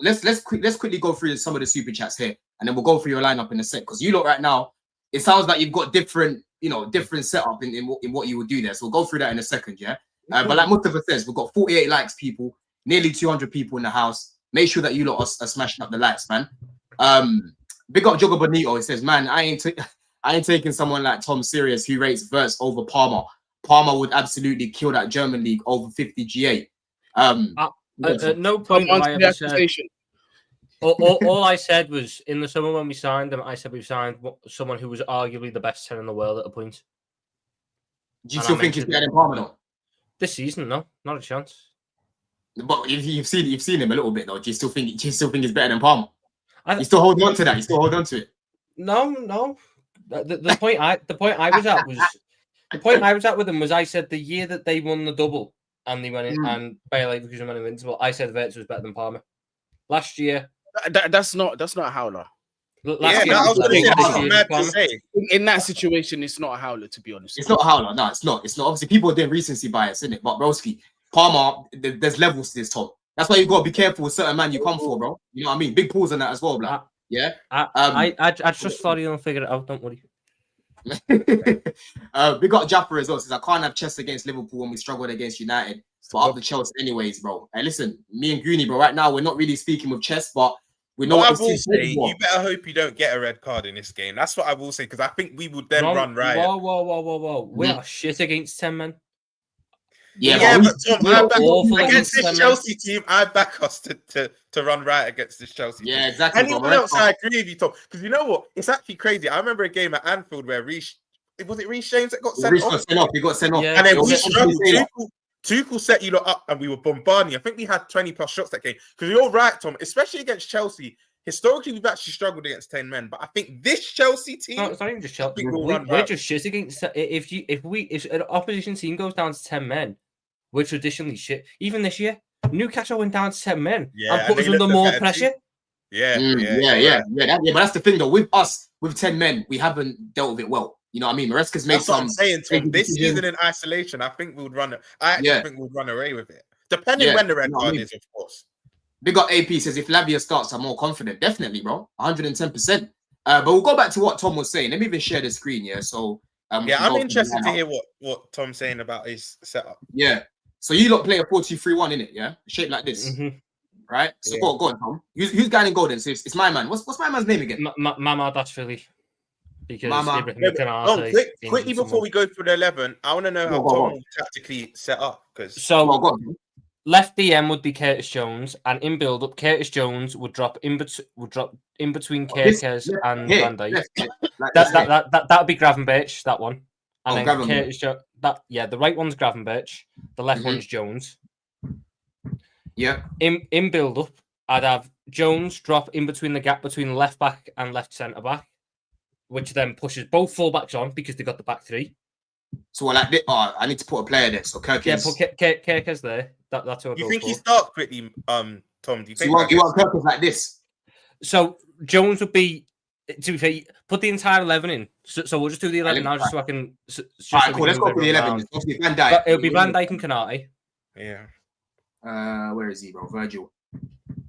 Speaker 1: Let's quickly go through some of the super chats here, and then we'll go through your lineup in a sec. Because you look right now, it sounds like you've got different setup in what you would do there. So we'll go through that in a second, yeah. But like Mustafa says, we've got 48 likes, people, nearly 200 people in the house. Make sure that you lot are smashing up the likes, man. Big up Jogo Bonito. He says, man, I ain't taking someone like Tom serious who rates Wirtz over Palmer. Palmer would absolutely kill that German league over 50 G8.
Speaker 4: At no point have I ever said. All I said was in the summer when we signed them, I said we've signed someone who was arguably the best 10 in the world at a point.
Speaker 1: Do you still think he's better than Palmer though?
Speaker 4: This season, no, not a chance.
Speaker 1: But you've seen him a little bit though. Do you still think he's better than Palmer? You still hold on to that? You still hold on to it?
Speaker 4: No. The point I was at with them was I said the year that they won the double and they went in and Bayer Leverkusen went invincible, I said Wirtz was better than Palmer. Last year,
Speaker 3: that's not a howler.
Speaker 4: Last year,
Speaker 2: I was going to say.
Speaker 3: In that situation, it's not a howler, to be honest.
Speaker 1: It's not a howler. No, it's not. Obviously, people are doing recency bias, isn't it? But broski, Palmer, there's levels to this, Tom. That's why you got to be careful with certain man you come for, bro. You know what I mean? Big pause on that as well, bro. Yeah.
Speaker 4: I trust Florian will figure it out. Don't worry.
Speaker 1: We got Jaffer as well. Says I can't have chess against Liverpool when we struggled against United. But up the Chels anyways, bro. Hey, listen, me and Goonie, bro. Right now we're not really speaking with chess, but we know what
Speaker 2: I will say. You better hope you don't get a red card in this game. That's what I will say because I think we would then run riot.
Speaker 4: Whoa! We are shit against 10 men.
Speaker 1: Yeah,
Speaker 2: but Tom, against this Chelsea team, I back us to run riot against this Chelsea team.
Speaker 1: Yeah, exactly.
Speaker 2: Anyone else, I agree with you, Tom. Because you know what? It's actually crazy. I remember a game at Anfield where Reece James that got sent off?
Speaker 1: He got sent off.
Speaker 4: Yeah.
Speaker 2: And then we struggled. Tuchel set you lot up and we were bombarding. I think we had 20 plus shots that game. Because you're right, Tom, especially against Chelsea. Historically, we've actually struggled against 10 men, but I think this Chelsea team.
Speaker 4: It's not even just Chelsea. We're just shit against. If an opposition team goes down to 10 men, we're traditionally shit. Even this year, Newcastle went down to 10 men and put us under more pressure.
Speaker 1: Yeah. But that's the thing, though. With us, with 10 men, we haven't dealt with it well. You know what I mean? Maresca's made some.
Speaker 2: I'm saying, Tom, this season in isolation, I think we would run it. I actually think we'll run away with it, depending when the red card is, of course.
Speaker 1: Big up AP says if Lavia starts, I'm more confident. Definitely, bro. 110%. But we'll go back to what Tom was saying. Let me even share the screen, yeah. So
Speaker 2: I'm interested to hear what Tom's saying about his setup.
Speaker 1: Yeah. So you lot play a 4-2-3-1 in it, yeah? Shaped like this. Right? So go on, Tom. Who's going in goal then? So it's my man. What's my man's name again?
Speaker 4: Mama, that's Philly. Because
Speaker 2: quickly before we go through the 11, I want to know how Tom will tactically set up. Because
Speaker 4: left DM would be Curtis Jones, and in build up, Curtis Jones would drop in between Kerkez and Van Dijk. That would be Gravenberch, that one, and then Curtis Jones. The right one's Gravenberch, the left one's Jones.
Speaker 1: Yeah.
Speaker 4: In build up, I'd have Jones drop in between the gap between left back and left centre back, which then pushes both fullbacks on because they got the back three.
Speaker 1: So like this, I need to put a player there. So Kerkez.
Speaker 4: Yeah, put Kerkez there. That's what
Speaker 2: you think he starts quickly, Tom? Do you think
Speaker 1: you want Kerkez like this?
Speaker 4: So Jones would be, to be fair, put the entire 11 in. So we'll just do the 11 now, just so I can.
Speaker 1: All right, cool. Let's go for the 11. Van Dijk.
Speaker 4: It'll be Van Dijk and Kante.
Speaker 2: Yeah.
Speaker 1: Where is he, bro? Virgil.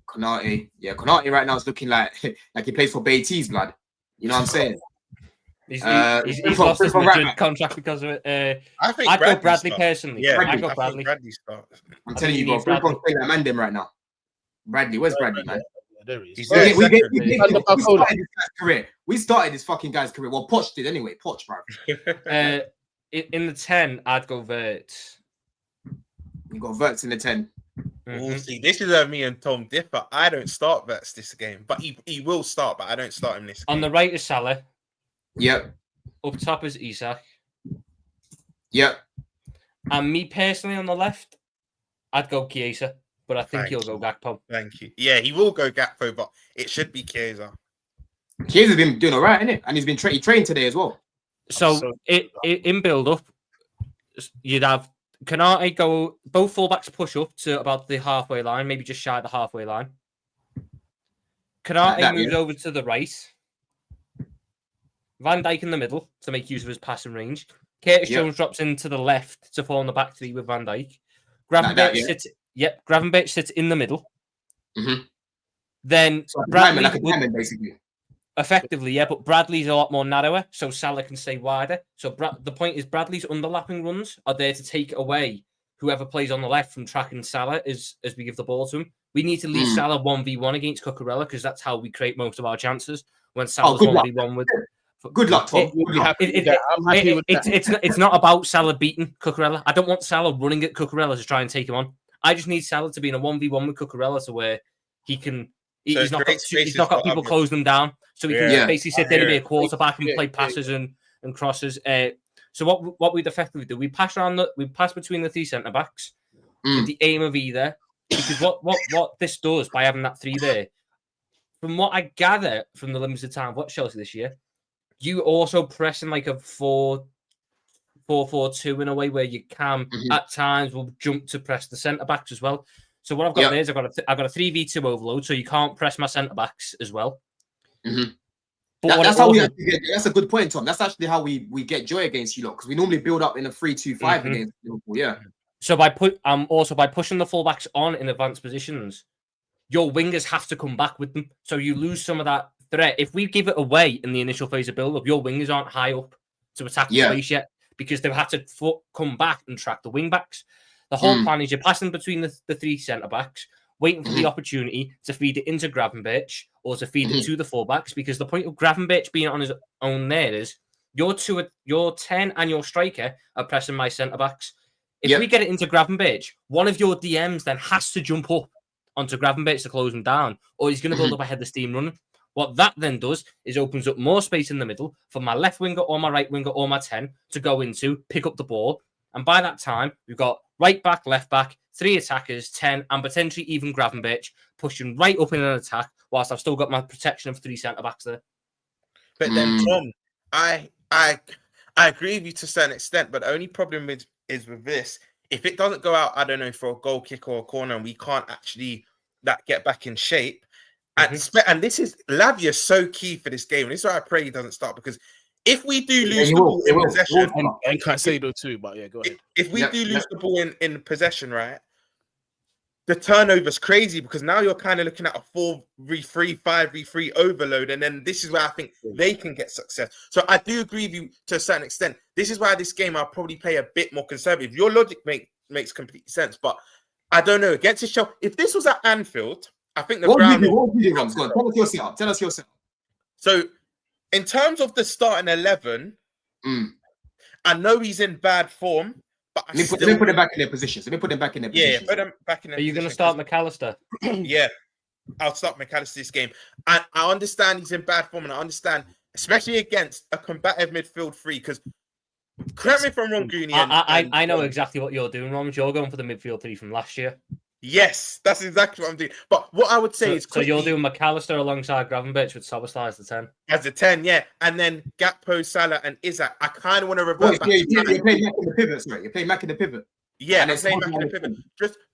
Speaker 1: Kante. Yeah, Kante right now is looking like he plays for Beatty's blood. You know what I'm saying?
Speaker 4: He's lost his Madrid contract because of it.
Speaker 2: I think
Speaker 4: I'd go Bradley personally.
Speaker 2: Yeah,
Speaker 4: I'd go Bradley.
Speaker 2: Starts.
Speaker 1: I'm telling you, bro. Frimpong's playing like Mandem right now. Bradley, where's Bradley, man?
Speaker 3: There he is.
Speaker 1: We started this fucking guy's career. Well, Poch did anyway. Poch, bro.
Speaker 4: In the 10, I'd go Wirtz.
Speaker 1: You got Wirtz in the 10.
Speaker 2: We'll see. This is where me and Tom differ. I don't start Wirtz this game, but he will start. But I don't start him this game.
Speaker 4: On the right is Salah.
Speaker 1: Yep.
Speaker 4: Up top is Isak.
Speaker 1: Yep.
Speaker 4: And me personally on the left, I'd go Chiesa, but I think he'll go Gakpo.
Speaker 2: Thank you. Yeah, he will go Gakpo, but it should be Chiesa.
Speaker 1: Chiesa's been doing all right, isn't it? And he's been he trained today as well.
Speaker 4: So in build up, you'd have Kante go, both fullbacks push up to about the halfway line, maybe just shy of the halfway line. Kante moves over to the right. Van Dijk in the middle to make use of his passing range. Curtis Jones drops into the left to form the back three with Van Dijk. Gravenberch sits in the middle.
Speaker 1: Mm-hmm.
Speaker 4: Then
Speaker 1: so
Speaker 4: Bradley
Speaker 1: like a diamond, basically.
Speaker 4: Effectively, yeah, but Bradley's a lot more narrower, so Salah can stay wider. So the point is, Bradley's underlapping runs are there to take away whoever plays on the left from tracking Salah as we give the ball to him. We need to leave Salah 1v1 against Cucurella because that's how we create most of our chances when Salah's 1v1 with.
Speaker 1: Good luck, Tom.
Speaker 4: It's not about Salah beating Cucurella. I don't want Salah running at Cucurella to try and take him on. I just need Salah to be in a 1v1 with Cucurella to where he can. He's not got people closing him down, so he can basically sit there and be a quarterback and play passes and crosses. So what we'd effectively do, we pass between the three centre backs with the aim of either, because what this does by having that three there, from what I gather from the limited time of what Chelsea this year. You also pressing like a 4-4-2 in a way where you can at times will jump to press the centre backs as well. So what I've got there is I've got a 3v2 overload, so you can't press my centre backs as well.
Speaker 1: Mm-hmm. But that's how we actually get. That's a good point, Tom. That's actually how we get joy against you lot because we normally build up in a 3-2-5 against Liverpool. Yeah.
Speaker 4: So by pushing the fullbacks on in advanced positions, your wingers have to come back with them, so you lose some of that threat. If we give it away in the initial phase of build-up, your wingers aren't high up to attack the space yet because they've had to come back and track the wing-backs. The whole plan is you're passing between the three centre-backs, waiting for the opportunity to feed it into Gravenberch or to feed it to the full-backs, because the point of Gravenberch being on his own there is your 10 and your striker are pressing my centre-backs. If we get it into Gravenberch, one of your DMs then has to jump up onto Gravenberch to close him down, or he's going to build up a head of steam running. What that then does is opens up more space in the middle for my left winger or my right winger or my 10 to go into, pick up the ball. And by that time, we've got right back, left back, three attackers, 10, and potentially even Gravenberch pushing right up in an attack whilst I've still got my protection of three centre-backs there.
Speaker 2: But then, Tom, I agree with you to a certain extent, but the only problem is with this. If it doesn't go out, I don't know, for a goal kick or a corner, and we can't actually get back in shape, and this is Lavia so key for this game. And this is why I pray he doesn't start, because if we do lose the ball in possession,
Speaker 3: and Caicedo too, but yeah, go ahead.
Speaker 2: If we do lose the ball in possession, right, the turnover's crazy, because now you're kind of looking at a 4-3, 5-3 overload, and then this is where I think they can get success. So I do agree with you to a certain extent. This is why this game I'll probably play a bit more conservative. Your logic makes complete sense, but I don't know. Against this show, if this was at Anfield, I think the ground.
Speaker 1: What do you do, Romz? Go on. Tell us your setup.
Speaker 2: So, in terms of the starting 11, I know he's in bad form, But
Speaker 1: let me put them back in their positions. Let me put them back in their positions.
Speaker 2: Yeah, put them back in their
Speaker 4: Are you going to
Speaker 2: position,
Speaker 4: start McAllister?
Speaker 2: Yeah, I'll start McAllister this game. And I understand he's in bad form, and I understand, especially against a combative midfield three, because correct me if I'm wrong, Goonie.
Speaker 4: I know exactly what you're doing, Romz. You're going for the midfield three from last year.
Speaker 2: Yes, that's exactly what I'm doing. But what I would say is...
Speaker 4: So you're doing McAllister alongside Gravenberch with Szoboszlai as the 10?
Speaker 2: As a 10, yeah. And then Gakpo, Salah, and Isak. I kind of want to revert back.
Speaker 1: You're playing Mac in the pivot, sorry. You're playing Mac in the pivot.
Speaker 2: Yeah, I'm playing Mac in the pivot.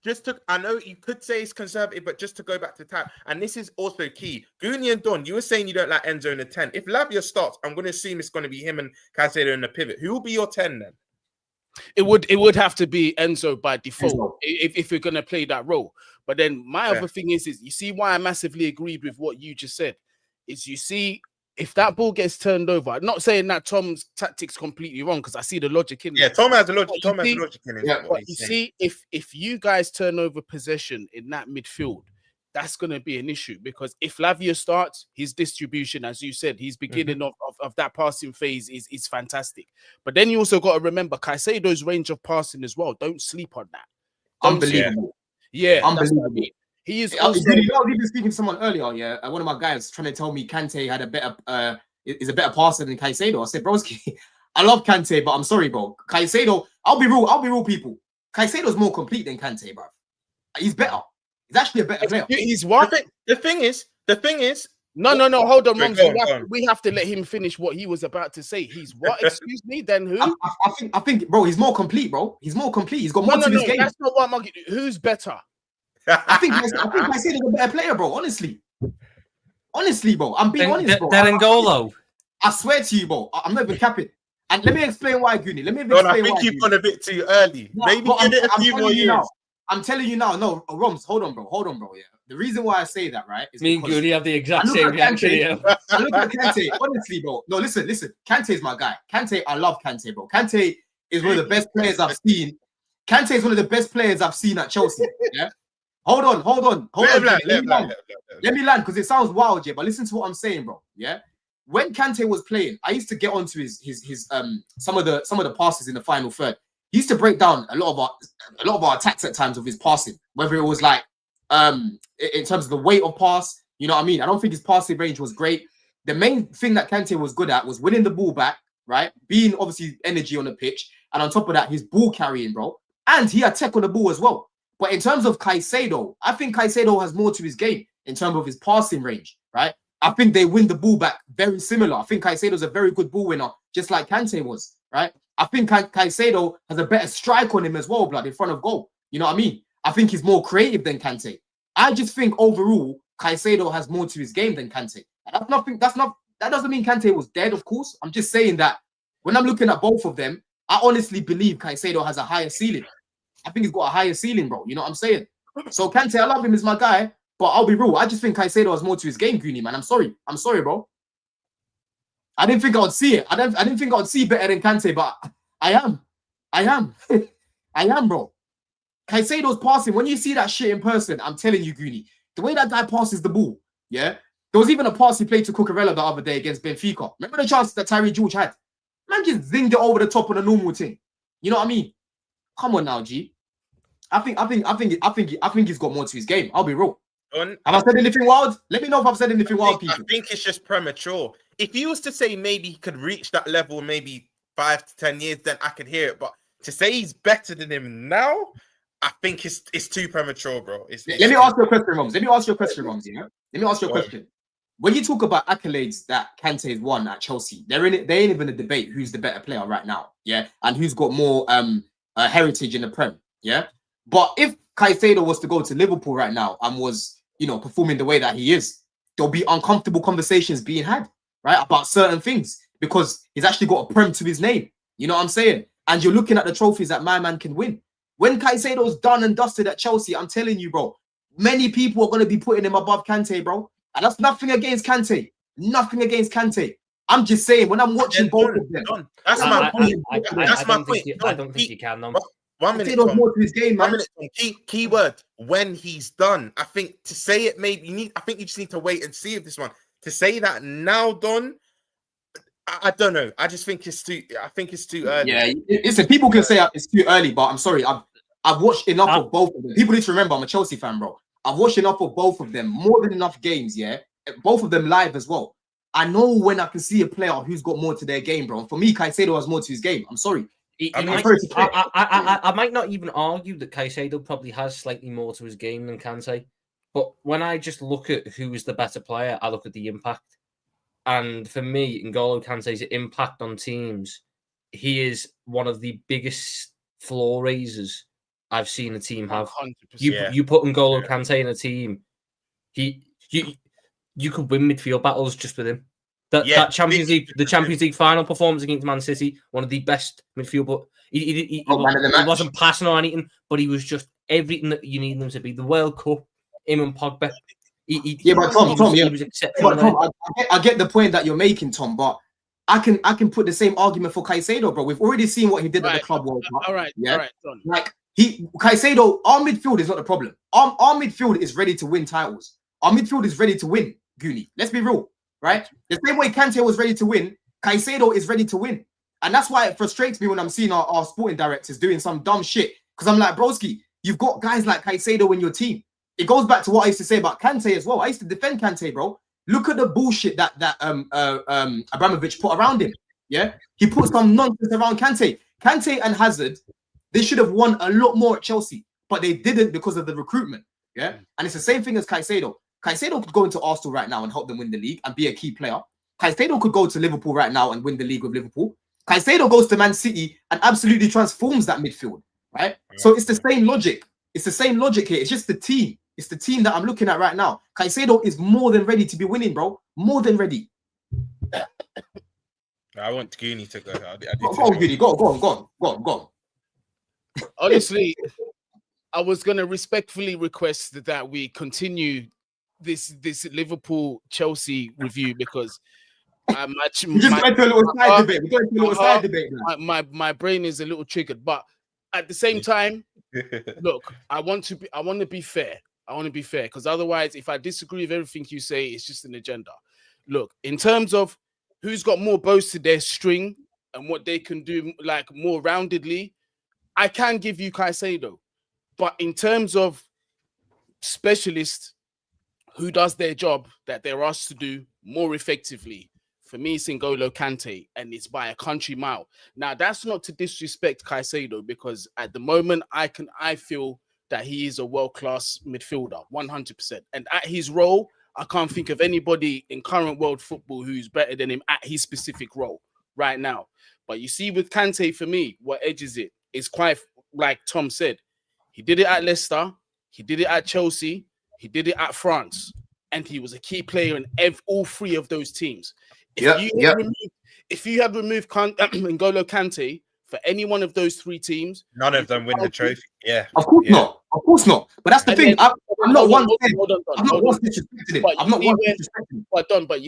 Speaker 2: Just to... I know you could say it's conservative, but just to go back to time. And this is also key. Goonie and Don, you were saying you don't like Enzo in the 10. If Lavia starts, I'm going to assume it's going to be him and Caicedo in the pivot. Who will be your 10 then?
Speaker 3: It would have to be Enzo by default if we're gonna play that role. But then my other thing is you see why I massively agreed with what you just said. Is you see if that ball gets turned over, I'm not saying that Tom's tactics completely wrong because I see the logic in it.
Speaker 2: Yeah, Tom has a logic. Tom has a logic in it.
Speaker 3: Yeah, but you see, if you guys turn over possession in that midfield, that's going to be an issue because if Lavia starts, his distribution, as you said, his beginning of that passing phase is fantastic. But then you also got to remember Caicedo's range of passing as well. Don't sleep on that.
Speaker 1: Unbelievable.
Speaker 3: Yeah,
Speaker 1: unbelievable.
Speaker 3: He is.
Speaker 1: I was even speaking to someone earlier. Yeah, one of my guys trying to tell me Kante had a better is a better passer than Caicedo. I said, broski, I love Kante, but I'm sorry, bro. Caicedo, I'll be real, people. Caicedo's more complete than Kante, bro. He's better. He's actually a better player.
Speaker 3: He's what?
Speaker 2: The thing is.
Speaker 3: No. Hold on, Romz. We have to let him finish what he was about to say. He's what? Excuse me. Then who?
Speaker 1: I think, bro. He's more complete, bro. He's more complete. He's got more to his game.
Speaker 3: That's not what I'm. Who's better?
Speaker 1: I think Caicedo's a better player, bro. Honestly, bro. I'm being honest, bro.
Speaker 4: N'Golo.
Speaker 1: I swear to you, bro. I'm not even capping. And let me explain why, Goonie.
Speaker 2: I think you've gone a bit too early. Maybe give it a few more years.
Speaker 1: I'm telling you now. No, Romz, hold on, bro. Yeah. The reason why I say that, right, is
Speaker 4: me and Goonie have the exact same reaction here.
Speaker 1: I look at Kante, honestly, bro. No, listen. Kante is my guy. Kante, I love Kante, bro. Kante is one of the best players I've seen. Kante is one of the best players I've seen at Chelsea. Yeah. Hold on. Let me land because it sounds wild, yeah. But listen to what I'm saying, bro. Yeah. When Kante was playing, I used to get onto his some of the passes in the final third. He used to break down a lot of our attacks at times with his passing, whether it was like in terms of the weight of pass, you know what I mean? I don't think his passing range was great. The main thing that Kante was good at was winning the ball back, right? Being obviously energy on the pitch, and on top of that, his ball carrying, bro. And he had tech on the ball as well. But in terms of Caicedo, I think Caicedo has more to his game in terms of his passing range, right? I think they win the ball back very similar. I think Caicedo's a very good ball winner, just like Kante was, right? I think Caicedo has a better strike on him as well, blood, in front of goal. You know what I mean? I think he's more creative than Kante. I just think overall, Caicedo has more to his game than Kante. That doesn't mean Kante was dead, of course. I'm just saying that when I'm looking at both of them, I honestly believe Caicedo has a higher ceiling. I think he's got a higher ceiling, bro. You know what I'm saying? So Kante, I love him as my guy, but I'll be real. I just think Caicedo has more to his game, Goonie, man. I'm sorry, bro. I didn't think I would see it. I didn't think I would see better than Kante, but I am. I am, bro. Caicedo's passing. When you see that shit in person, I'm telling you, Goonie, the way that guy passes the ball, yeah? There was even a pass he played to Cucurella the other day against Benfica. Remember the chance that Tyree George had? Man just zinged it over the top on a normal thing. You know what I mean? Come on now, G. I think he's got more to his game. I'll be real. Have I said anything wild? Let me know if I've said anything wild, people.
Speaker 2: I think it's just premature. If he was to say maybe he could reach that level maybe 5 to 10 years, then I could hear it. But to say he's better than him now, I think it's too premature, bro.
Speaker 1: Let me ask you a question, Romz. Yeah? Let me ask you a question. When you talk about accolades that Kante has won at Chelsea, they ain't even a debate who's the better player right now, yeah, and who's got more heritage in the Prem, yeah. But if Caicedo was to go to Liverpool right now and was, performing the way that he is, there'll be uncomfortable conversations being had, right, about certain things because he's actually got a Prem to his name. You know what I'm saying? And you're looking at the trophies that my man can win. When Caicedo's done and dusted at Chelsea, I'm telling you, bro, many people are going to be putting him above Kante, bro. And that's nothing against Kante. Nothing against Kante. I'm just saying, when I'm watching both of them.
Speaker 2: That's my point. That's my point.
Speaker 4: I don't think you can, no.
Speaker 2: 1 minute, Tom. More to his game, man. 1 minute, Tom. Key word, when he's done. I think to say it, I think you just need to wait and see if this one. To say that now, Don, I don't know. I just think it's too. I think it's too early.
Speaker 1: Yeah, listen, people can say it's too early, but I'm sorry. I've watched enough of both of them. People need to remember I'm a Chelsea fan, bro. I've watched enough of both of them, more than enough games. Yeah, both of them live as well. I know when I can see a player who's got more to their game, bro. For me, Caicedo has more to his game. I'm sorry.
Speaker 4: I might not even argue that Caicedo probably has slightly more to his game than Kante, but when I just look at who is the better player, I look at the impact. And for me, N'Golo Kante's impact on teams, he is one of the biggest floor raisers I've seen a team have. You put N'Golo Kante in a team, you could win midfield battles just with him. That Champions League final performance against Man City, one of the best midfield. But he wasn't passing or anything, but he was just everything that you need him to be. The World Cup, him and Pogba.
Speaker 1: Tom, I get the point that you're making, Tom, but I can put the same argument for Caicedo, bro. We've already seen what he did at the Club World Cup.
Speaker 3: All right, Tom.
Speaker 1: Like Caicedo, our midfield is not the problem. Our midfield is ready to win titles. Our midfield is ready to win, Goonie. Let's be real, right? The same way Kante was ready to win, Caicedo is ready to win. And that's why it frustrates me when I'm seeing our sporting directors doing some dumb shit. Because I'm like, broski, you've got guys like Caicedo in your team. It goes back to what I used to say about Kante as well. I used to defend Kante, bro. Look at the bullshit that Abramovich put around him. Yeah, he put some nonsense around Kante. Kante and Hazard, they should have won a lot more at Chelsea, but they didn't because of the recruitment. Yeah, and it's the same thing as Caicedo. Caicedo could go into Arsenal right now and help them win the league and be a key player. Caicedo could go to Liverpool right now and win the league with Liverpool. Caicedo goes to Man City and absolutely transforms that midfield. Right, so it's the same logic. It's the same logic here. It's just the team. It's the team that I'm looking at right now. Caicedo is more than ready to be winning, bro. More than ready.
Speaker 2: I want Goonie to go.
Speaker 1: Go on, Goonie. Go on.
Speaker 3: Honestly, I was going to respectfully request that we continue this Liverpool Chelsea review because my brain is a little triggered. But at the same time, look, I want to be fair. I want to be fair because otherwise, if I disagree with everything you say, it's just an agenda. Look, in terms of who's got more bows to their string and what they can do like more roundedly, I can give you Caicedo. But in terms of specialists who does their job that they're asked to do more effectively, for me, it's N'Golo Kante, and it's by a country mile. Now, that's not to disrespect Caicedo because at the moment, I feel that he is a world-class midfielder, 100%. And at his role, I can't think of anybody in current world football who's better than him at his specific role right now. But you see with Kante, for me, what edges it is quite, like Tom said, he did it at Leicester, he did it at Chelsea, he did it at France, and he was a key player in all three of those teams. If you had removed N'Golo Kante for any one of those three teams,
Speaker 2: none of them win the trophy. Yeah,
Speaker 1: of course not. But that's the thing. I'm not one disrespecting him. I'm not one disrespecting.
Speaker 3: But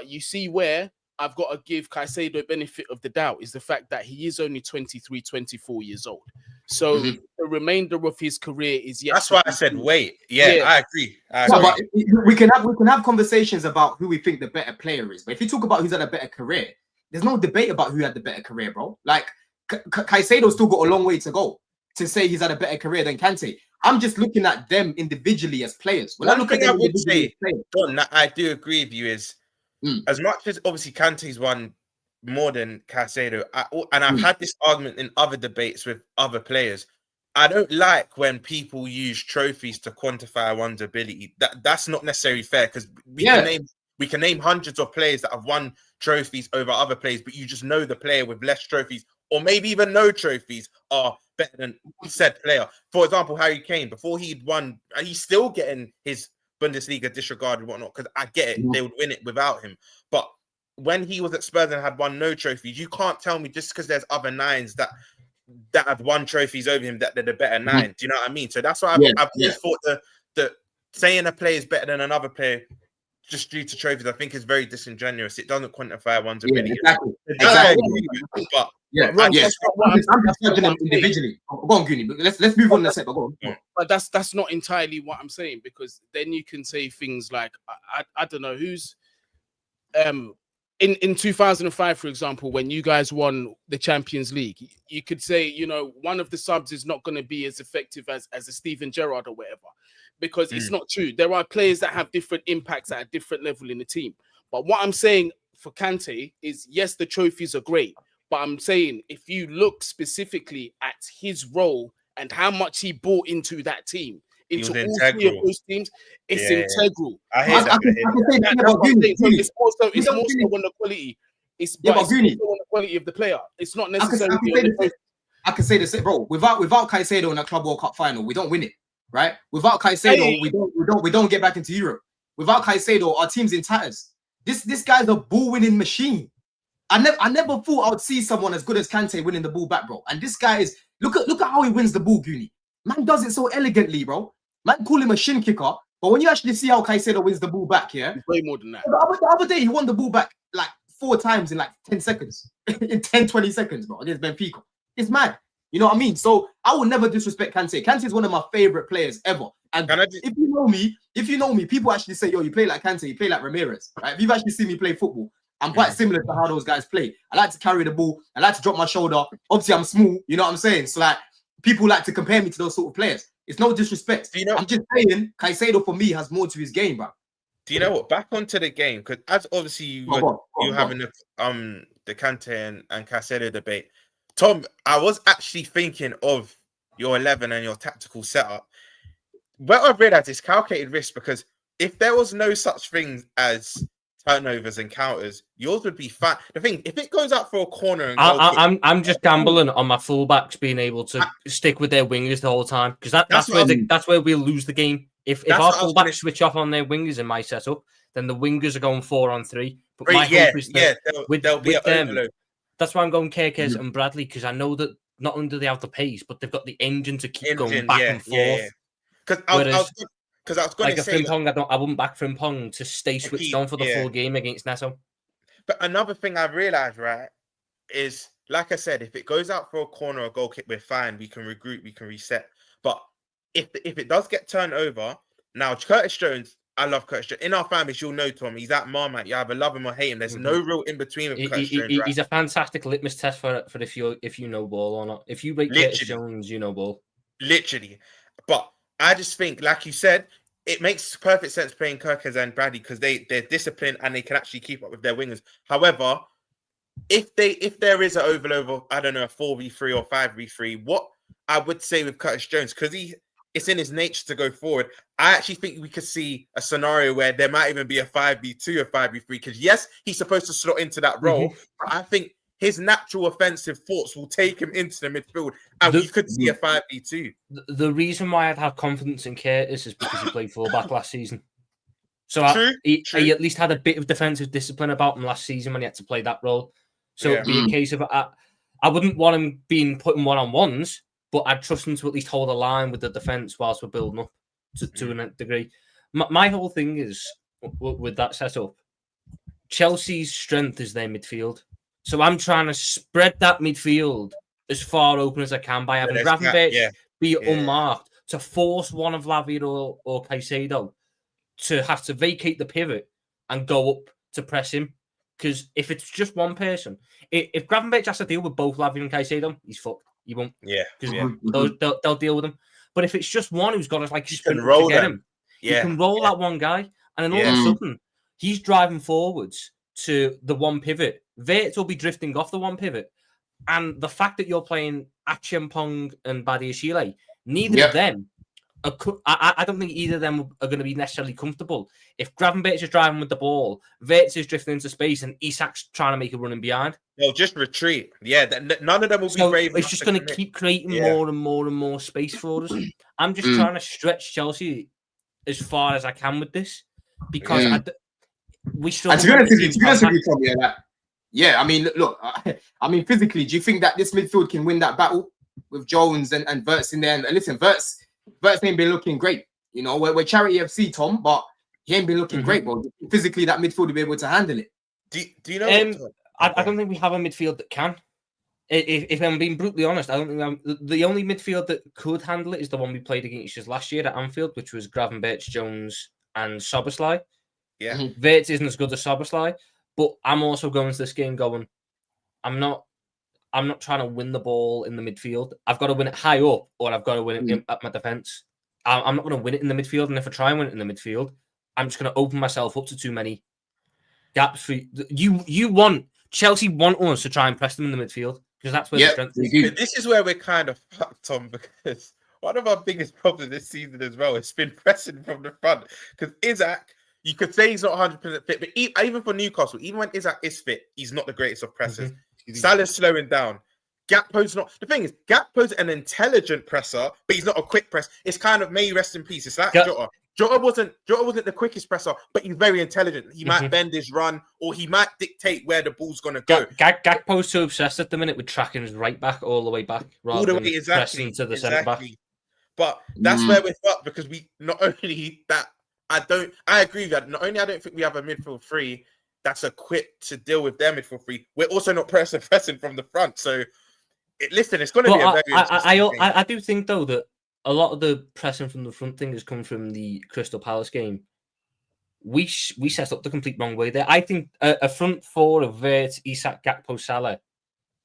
Speaker 3: you see where I've got to give Caicedo a benefit of the doubt is the fact that he is only 23, 24 years old. So the remainder of his career is yet.
Speaker 2: That's why I said wait. Yeah, I agree.
Speaker 1: But we can have conversations about who we think the better player is. But if you talk about who's had a better career, there's no debate about who had the better career, bro. Like Caicedo's still got a long way to go to say he's had a better career than Kante. I'm just looking at them individually as players. When I look at them,
Speaker 2: Don, I do agree with you. Is as much as obviously Kante's won more than Caicedo, I've had this argument in other debates with other players. I don't like when people use trophies to quantify one's ability. That's not necessarily fair because we can name hundreds of players that have won trophies over other players, but you just know the player with less trophies or maybe even no trophies are better than said player. For example, Harry Kane, before he'd won, he's still getting his Bundesliga disregarded and whatnot, because I get it, they would win it without him. But when he was at Spurs and had won no trophies, you can't tell me just because there's other nines that have won trophies over him that they're the better nine. Do you know what I mean? So that's why I've always thought that saying a player is better than another player just due to trophies, I think is very disingenuous. It doesn't quantify one's ability.
Speaker 1: Exactly.
Speaker 2: But
Speaker 1: I'm just judging them individually. Go on, Goonie. Let's move on in a second. Go on.
Speaker 3: But that's not entirely what I'm saying, because then you can say things like I don't know who's in 2005, for example, when you guys won the Champions League, you could say, you know, one of the subs is not going to be as effective as a Steven Gerrard or whatever, because it's not true. There are players that have different impacts at a different level in the team. But what I'm saying for Kante is, yes, the trophies are great, but I'm saying if you look specifically at his role and how much he brought into that team, into all three of those teams, it's integral.
Speaker 2: I hear that.
Speaker 3: It's more so on the quality. It's more on the quality of the player. It's not necessarily.
Speaker 1: I can say this, bro. Without Caicedo in the Club World Cup final, we don't win it, right? Without Caicedo, we don't get back into Europe. Without Caicedo, our team's in tatters. This guy's a ball-winning machine. I never thought I would see someone as good as Kante winning the ball back, bro. And this guy is look at how he wins the ball, Goonie. Man does it so elegantly, bro. Man call him a shin kicker, but when you actually see how Caicedo wins the ball back, yeah,
Speaker 3: way more than that.
Speaker 1: The other day he won the ball back like 4 times in like 10 seconds, in 10-20 seconds, bro, against Benfica. It's mad. You know what I mean? So I will never disrespect Kante. Kante is one of my favorite players ever. And if you know me, people actually say, yo, you play like Kante, you play like Ramirez, right? If you've actually seen me play football, I'm quite similar to how those guys play. I like to carry the ball. I like to drop my shoulder. Obviously, I'm small. You know what I'm saying? So, like, people like to compare me to those sort of players. It's no disrespect. I'm just saying, Caicedo, for me, has more to his game, bro.
Speaker 2: Do you know what? Back onto the game, because as obviously you having the Kante and Caicedo debate. Tom, I was actually thinking of your 11 and your tactical setup. What I've realized is calculated risk, because if there was no such thing as turnovers and counters, yours would be fine. The thing, if it goes out for a corner and
Speaker 4: I'm just gambling on my fullbacks being able to stick with their wingers the whole time, because that's where we'll lose the game. If our fullbacks switch off on their wingers in my setup, then the wingers are going 4-on-3. But my hope is that with them, that's why I'm going Kirkes and Bradley, because I know that not only do they have the pace, but they've got the engine to keep going back and forth.
Speaker 2: Because I was going to say,
Speaker 4: Frimpong, I wouldn't back Frimpong to stay switched on for the full game against Neto.
Speaker 2: But another thing I've realised, right, is, like I said, if it goes out for a corner or goal kick, we're fine. We can regroup, we can reset. But if it does get turned over, now Curtis Jones, I love Curtis Jones. In our families, you'll know, Tom, he's that Marmite. You either love him or hate him. There's no real in between with Curtis Jones.
Speaker 4: He's a fantastic litmus test for if you know ball or not. If you rate Curtis Jones, you know ball.
Speaker 2: Literally. But I just think, like you said, it makes perfect sense playing Kirkes and Bradley because they're disciplined and they can actually keep up with their wingers. However, if there is an overload of, I don't know, a 4v3 or 5v3, what I would say with Curtis Jones, because it's in his nature to go forward, I actually think we could see a scenario where there might even be a 5v2 or 5v3, because yes, he's supposed to slot into that role, but I think his natural offensive thoughts will take him into the midfield, and we could see a 5v2.
Speaker 4: The reason why I'd have confidence in Curtis is because he played fullback last season. So he at least had a bit of defensive discipline about him last season when he had to play that role. So it'd be a case of I wouldn't want him being put in one-on-ones, but I'd trust him to at least hold a line with the defence whilst we're building up to a degree. My whole thing is, with that setup, Chelsea's strength is their midfield. So I'm trying to spread that midfield as far open as I can by having Gravenberch be unmarked, to force one of Lavia or Caicedo to have to vacate the pivot and go up to press him. Because if it's just one person, if Gravenberch has to deal with both Lavia and Caicedo, he's fucked. He won't. Because they'll deal with him. But if it's just one who's got to sprint to get him, you can roll that one guy, and then all of a sudden he's driving forwards to the one pivot. Wirtz will be drifting off the one pivot, and the fact that you're playing Achiampong and Badiashile, neither of them I don't think either of them are going to be necessarily comfortable. If Gravenberch is driving with the ball, Wirtz is drifting into space, and Isak's trying to make a running behind.
Speaker 2: They'll just retreat. Yeah, none of them will be brave.
Speaker 4: It's just going to keep creating more and more and more space for us. I'm just trying to stretch Chelsea as far as I can with this, because we struggle.
Speaker 1: To be honest with you, Tom, I mean, look, I mean, physically, do you think that this midfield can win that battle with Jones and Wirtz in there? And listen, Wirtz ain't been looking great. You know, we're Charity FC, Tom, but he ain't been looking great, bro. Physically, that midfield will be able to handle it.
Speaker 2: Do you know?
Speaker 4: I don't think we have a midfield that can. If I'm being brutally honest, I don't think the only midfield that could handle it is the one we played against us last year at Anfield, which was Gravenberch, Jones, and Szoboszlai.
Speaker 2: Yeah,
Speaker 4: Wirtz isn't as good as Szoboszlai, But I'm also going to this game going, I'm not trying to win the ball in the midfield. I've got to win it high up, or I've got to win it at my defence. I'm not going to win it in the midfield, and if I try and win it in the midfield, I'm just going to open myself up to too many gaps. For you want Chelsea want us to try and press them in the midfield because that's where the strength is.
Speaker 2: This is where we're kind of fucked on because one of our biggest problems this season as well has been pressing from the front. Because Isaac, you could say he's not 100% fit, but even for Newcastle, even when Isaac is fit, he's not the greatest of pressers. Salah's slowing down. Gakpo's not. The thing is, Gakpo's an intelligent presser, but he's not a quick press. It's kind of may rest in peace. It's like Jota. Jota wasn't the quickest presser, but he's very intelligent. He might bend his run, or he might dictate where the ball's going to go.
Speaker 4: Gakpo's too obsessed at the minute with tracking his right back all the way back, rather than pressing to the centre back.
Speaker 2: But that's where we're fucked because we not only that. I agree with that. Not only I don't think we have a midfield three that's equipped to deal with their midfield three. We're also not pressing from the front. So, listen, it's going to be a very.
Speaker 4: I do think though that a lot of the pressing from the front thing has come from the Crystal Palace game. We set up the complete wrong way there. I think a front four of Vert, Isak, Gakpo, Salah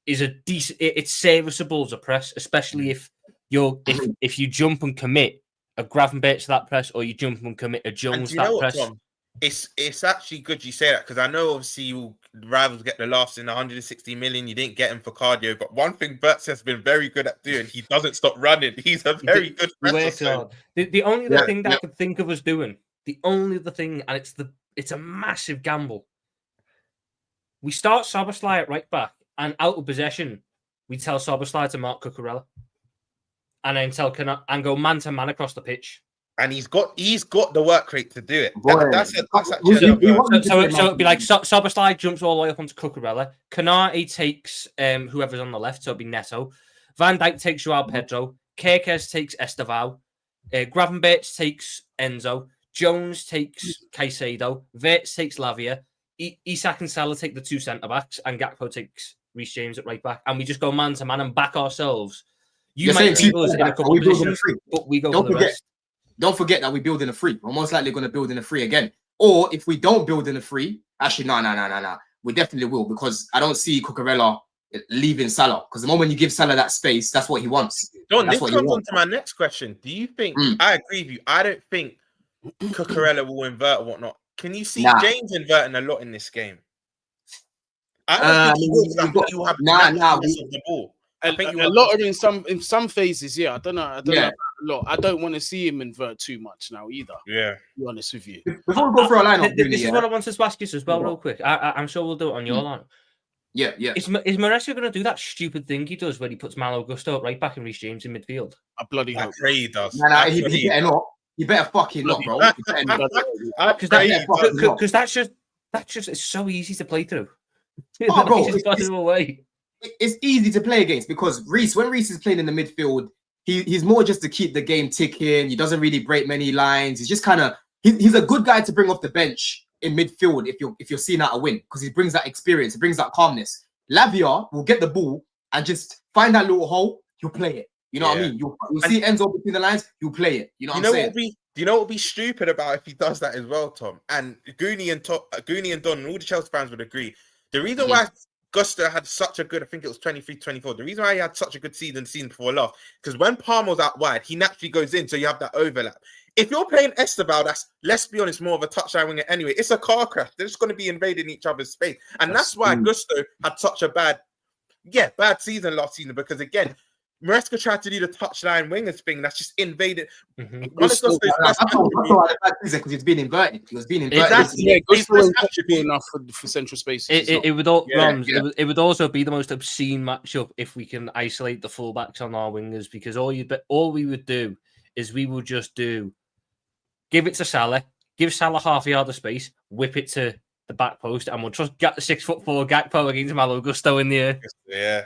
Speaker 4: is a decent. It's serviceable as a press, especially if you jump and commit a Gravenberch to that press, or you jump and commit a Jones to that press. Tom?
Speaker 2: It's actually good you say that because I know obviously rivals get the laughs in 160 million. You didn't get him for cardio, but one thing Bertz has been very good at doing, he doesn't stop running. He's a very good presser.
Speaker 4: The only other thing that I could think of us doing, the only other thing, and it's a massive gamble. We start Szoboszlai at right back, and out of possession, we tell Szoboszlai to mark Cucurella. And then and go man to man across the pitch,
Speaker 2: and he's got the work rate to do it.
Speaker 4: So it'd be like Szoboszlai jumps all the way up onto Cucurella. Kante takes whoever's on the left, so it'd be Neto. Van Dijk takes Joao Pedro. Caicedo takes Estevao. Gravenberch takes Enzo. Jones takes Caicedo. Verts takes Lavia. Isak and Salah take the two centre backs, and Gakpo takes Reece James at right back, and we just go man to man and back ourselves. You might beat us in a couple of positions, but we go for the rest.
Speaker 1: Don't forget that we build in a free. We're most likely going to build in a free again. Or if we don't build in a free, actually, no. We definitely will because I don't see Cucurella leaving Salah. Because the moment you give Salah that space, that's what he wants.
Speaker 2: This comes on to my next question. Do you think, I agree with you, I don't think Cucurella will invert or whatnot. Can you see James inverting a lot in this game? I don't think he will have the ball.
Speaker 3: I think a lot of in some phases, I don't know about a lot. I don't want to see him invert too much now either.
Speaker 2: Yeah,
Speaker 3: to be honest with you.
Speaker 1: Before we go through our lineup,
Speaker 4: this is what I wanted to ask you as well, real quick. I'm sure we'll do it on your line.
Speaker 1: Yeah.
Speaker 4: Is Maresca going to do that stupid thing he does where he puts Malo Gusto right back and Reece James in midfield?
Speaker 3: I bloody hope.
Speaker 2: He does.
Speaker 1: He better not. He better fucking not, bro.
Speaker 4: Because that's just it's so easy to play through.
Speaker 1: Oh, bro,
Speaker 4: it's
Speaker 1: easy to play against because when Reece is playing in the midfield, he's more just to keep the game ticking. He doesn't really break many lines. He's just kind of he's a good guy to bring off the bench in midfield if you're seeing out a win because he brings that experience, he brings that calmness. Lavia will get the ball and just find that little hole. He'll play it. You know what I mean? You'll see Enzo between the lines. He'll play it. You know what I'm saying?
Speaker 2: Do you know what would be stupid about if he does that as well, Tom? And Goonie and Don and all the Chelsea fans would agree. The reason why Gusto had such a good, I think it was 23-24. The reason why he had such a good season before last, because when Palmer's out wide, he naturally goes in, so you have that overlap. If you're playing Estevao, that's, let's be honest, more of a touchline winger anyway. It's a car crash. They're just going to be invading each other's space. And that's why Gusto had such a bad season last season, because again, Maresca tried to do the touchline wingers thing. That's just invaded.
Speaker 1: That's why the bad season because he's been inverted. He was being inverted.
Speaker 3: Gusto should be enough for central space.
Speaker 4: It would also be the most obscene matchup if we can isolate the fullbacks on our wingers, because all we would do is we would just give it to Salah, give Salah half a yard of space, whip it to the back post, and we'll just get the 6'4" Gakpo against Malo Gusto in the air.
Speaker 1: Yeah.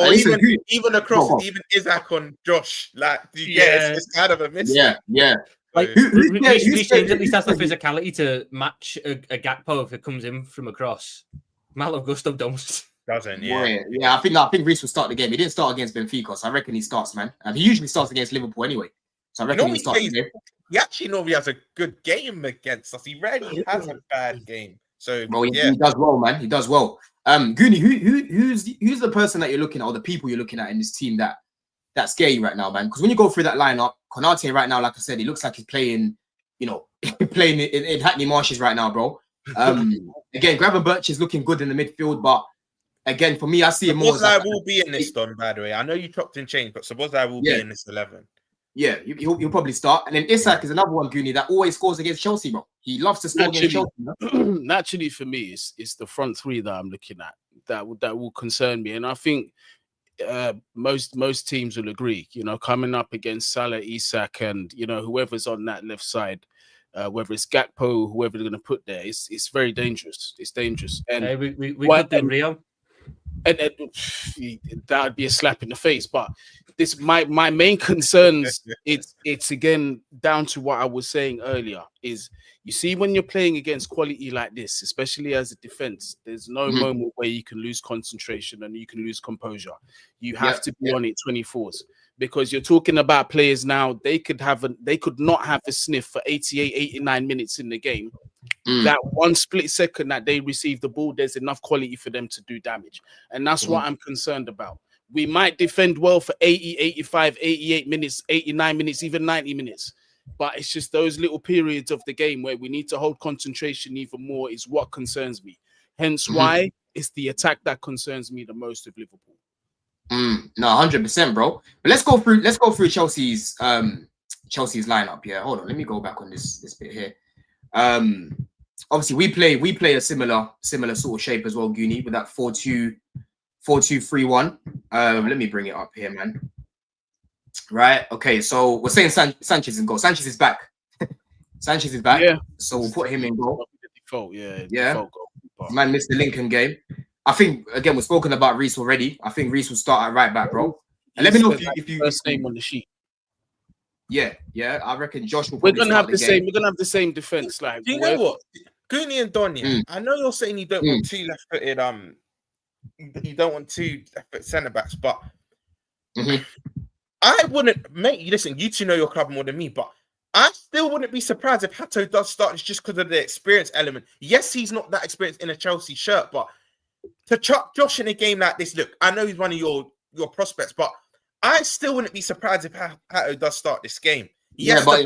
Speaker 2: Or even across, even Isaac on Josh. Like, it's kind of a miss.
Speaker 1: Yeah.
Speaker 4: Like, Reece James at least has the physicality to match a Gakpo if it comes in from across. Malo Gusto doesn't.
Speaker 1: I think Reece will start the game. He didn't start against Benfica, so I reckon he starts, man. He usually starts against Liverpool anyway. So I reckon he starts the game.
Speaker 2: He actually normally has a good game against us. He rarely has a bad game. So
Speaker 1: Bro,
Speaker 2: yeah,
Speaker 1: he does well, man. He does well. Goonie, who's the person that you're looking at, or the people you're looking at in this team that's scary right now, man? Because when you go through that lineup, Konate right now, like I said, he looks like he's playing, playing in Hackney Marshes right now, bro. Again, Gravenberch is looking good in the midfield, but again, for me, I see him more as
Speaker 2: Szoboszlai will be in this, Don, by the way. I know you chopped and changed, but Szoboszlai will be in this 11.
Speaker 1: Yeah, he'll probably start. And then Isak is another one, Goonie, that always scores against Chelsea, bro. He loves to score against Chelsea.
Speaker 3: Naturally, for me, it's the front three that I'm looking at that will concern me. And I think most teams will agree, coming up against Salah, Isak, and, whoever's on that left side, whether it's Gakpo, whoever they're going to put there, it's very dangerous. It's dangerous. And
Speaker 4: we could do Rio.
Speaker 3: And that would be a slap in the face. But this, my main concerns, it's again down to what I was saying earlier. Is you see when you're playing against quality like this, especially as a defense, there's no moment where you can lose concentration and you can lose composure. You have to be on it 24s. Because you're talking about players now, they could not have a sniff for 88, 89 minutes in the game. That one split second that they receive the ball, there's enough quality for them to do damage. And that's what I'm concerned about. We might defend well for 80, 85, 88 minutes, 89 minutes, even 90 minutes. But it's just those little periods of the game where we need to hold concentration even more is what concerns me. Hence why it's the attack that concerns me the most of Liverpool.
Speaker 1: No, 100%, bro. But let's go through Chelsea's lineup. Yeah, hold on. Let me go back on this bit here. Obviously we play a similar sort of shape as well, Goonie, with that 4-2-3-1. Let me bring it up here, man. Right. Okay. So we're saying Sanchez in goal. Sanchez is back. Sanchez is back.
Speaker 3: Yeah.
Speaker 1: So we'll put him in goal.
Speaker 3: Default. Yeah.
Speaker 1: Default
Speaker 3: goal.
Speaker 1: Man missed the Lincoln game. I think again we've spoken about Reece already. I think Reece will start at right back, bro. And let me know if you
Speaker 3: first name on the sheet.
Speaker 1: Yeah. I reckon Josh will.
Speaker 3: We're gonna have the same. We're gonna have the same defense. Like,
Speaker 2: do you know what, Goonie and Donya? I know you're saying you don't want two left-footed. You don't want two left-foot centre backs, but I wouldn't. Mate, listen, you two know your club more than me, but I still wouldn't be surprised if Hato does start just because of the experience element. Yes, he's not that experienced in a Chelsea shirt, but to chuck Josh in a game like this, look, I know he's one of your prospects, but I still wouldn't be surprised if Hato does start this game. Yes,
Speaker 1: but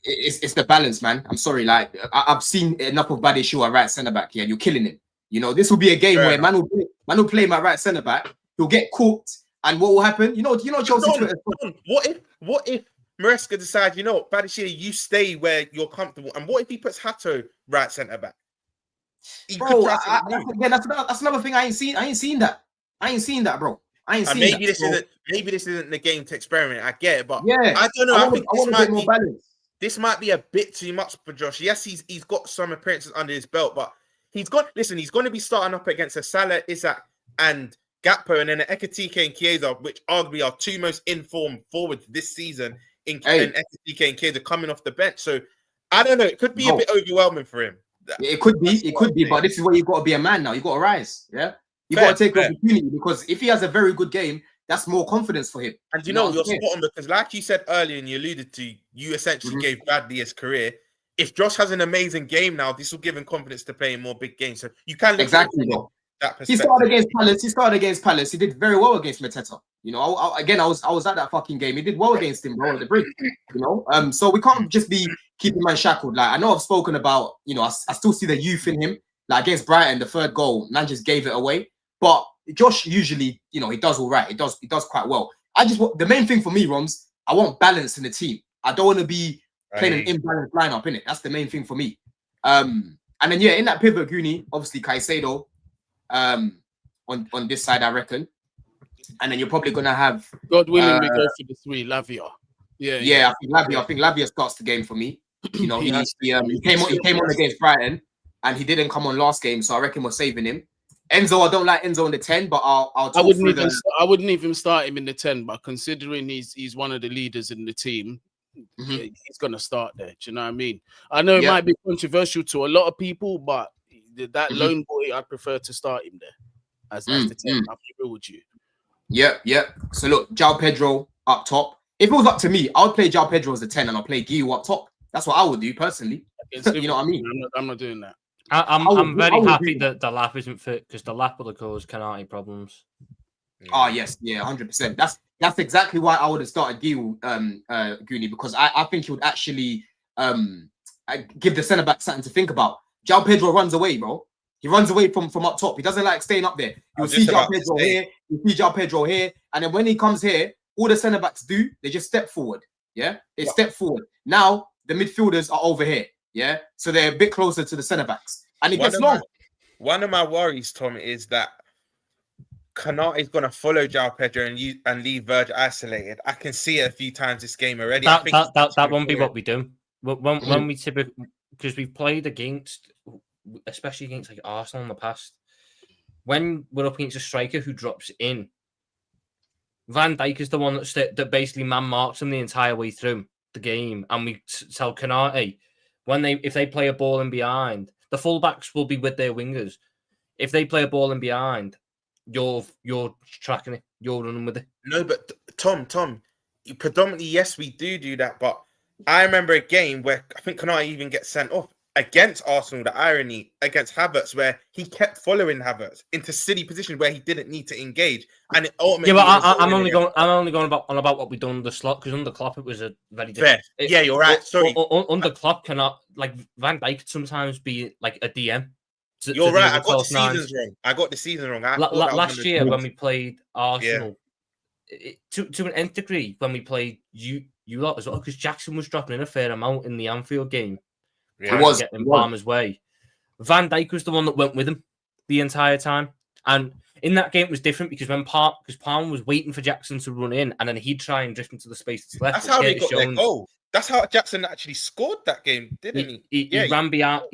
Speaker 1: it's the balance, man. I'm sorry, like I've seen enough of Badishu at right centre back here. You're killing him. This will be a game where man will play my right centre back. He'll get cooked, and what will happen? Chelsea.
Speaker 2: What if Maresca decides, Badishu, you stay where you're comfortable, and what if he puts Hato right centre back?
Speaker 1: Bro, that's another thing I ain't seen. I ain't seen that, bro. I ain't seen
Speaker 2: maybe
Speaker 1: that.
Speaker 2: Maybe this isn't the game to experiment. I get it, but
Speaker 1: yeah,
Speaker 2: I don't know. I think
Speaker 1: this
Speaker 2: might be a bit too much for Josh. Yes, he's got some appearances under his belt, but he's going to be starting up against a Salah, Isak, and Gakpo, and then an Ekitike and Caicedo, which arguably are two most informed forwards this season. And Ekitike and Caicedo coming off the bench, so I don't know. It could be a bit overwhelming for him.
Speaker 1: It could be, but this is where you've got to be a man now. You've got to rise. Yeah, you've got to take opportunity, because if he has a very good game, that's more confidence for him.
Speaker 2: And you're spot on, because like you said earlier and you alluded to, you essentially gave Bradley his career. If Josh has an amazing game now, this will give him confidence to play in more big games. So you can look at that perspective. He started against Palace. He did very well against Mateta. I was at that fucking game. He did well against him, bro, at the break. So we can't just be keeping man shackled. Like, I know I've spoken about, I still see the youth in him. Like against Brighton, the third goal, man just gave it away. But Josh usually, he does all right. He does quite well. The main thing for me, Romz, I want balance in the team. I don't want to be playing an imbalanced lineup, innit? That's the main thing for me. And then in that pivot, Goonie, obviously Caicedo on this side, I reckon. And then you're probably gonna have,
Speaker 3: God willing, we go for the three, Lavia.
Speaker 1: Yeah. I think Lavia starts the game for me. He came on against Brighton, and he didn't come on last game, so I reckon we're saving him. Enzo, I don't like Enzo in the 10, but I
Speaker 3: wouldn't even start him in the 10, but considering he's one of the leaders in the team, he's gonna start there. Do you know what I mean? I know it might be controversial to a lot of people, but that lone boy, I prefer to start him there as the 10. I'll be real with you.
Speaker 1: Yeah. So look, João Pedro up top. If it was up to me, I would play João Pedro as a 10 and I'll play Guiu up top. That's what I would do personally. You know what I mean?
Speaker 3: I'm not doing that.
Speaker 4: I'm very happy that the lap isn't fit because the lap would have caused Kante problems.
Speaker 1: Oh yes, yeah, 100%. That's exactly why I would have started Gil, Goonie, because I think he would actually give the centre back something to think about. João Pedro runs away, bro. He runs away from up top. He doesn't like staying up there. You'll see João Pedro here. You see João Pedro here, and then when he comes here, all the centre backs do, they just step forward. Yeah, they step forward. Now the midfielders are over here. Yeah, so they're a bit closer to the centre backs, and it gets long.
Speaker 2: One of my worries, Tom, is that Kante is going to follow João Pedro and leave Virgil isolated. I can see it a few times this game already.
Speaker 4: That won't be what we do. When we typically, because we've played against, especially against like Arsenal in the past, when we're up against a striker who drops in, Van Dijk is the one that basically man marks him the entire way through the game, and we tell Kante if they play a ball in behind, the fullbacks will be with their wingers. If they play a ball in behind, you're tracking it, you're running with it.
Speaker 2: No, but Tom, predominantly yes, we do that. But I remember a game where I think Kante even gets sent off against Arsenal. The irony against Havertz, where he kept following Havertz into silly positions where he didn't need to engage, and it ultimately.
Speaker 4: Yeah, but I'm only going about what we done under Slot, because under Klopp it was a very different.
Speaker 2: Yeah, you're right. Sorry,
Speaker 4: under Klopp cannot, like, Van Dijk could sometimes be like a DM.
Speaker 2: You're right. I got the seasons wrong.
Speaker 4: Last year when we played Arsenal, to an nth degree, when we played you lot as well, because Jackson was dropping in a fair amount in the Anfield game.
Speaker 1: It was
Speaker 4: getting Palmer's way. Van Dijk was the one that went with him the entire time, and in that game it was different because Palmer was waiting for Jackson to run in, and then he'd try and drift into the space that's left.
Speaker 2: That's how they got their goal. That's how Jackson actually scored that game, didn't he?
Speaker 4: He ran behind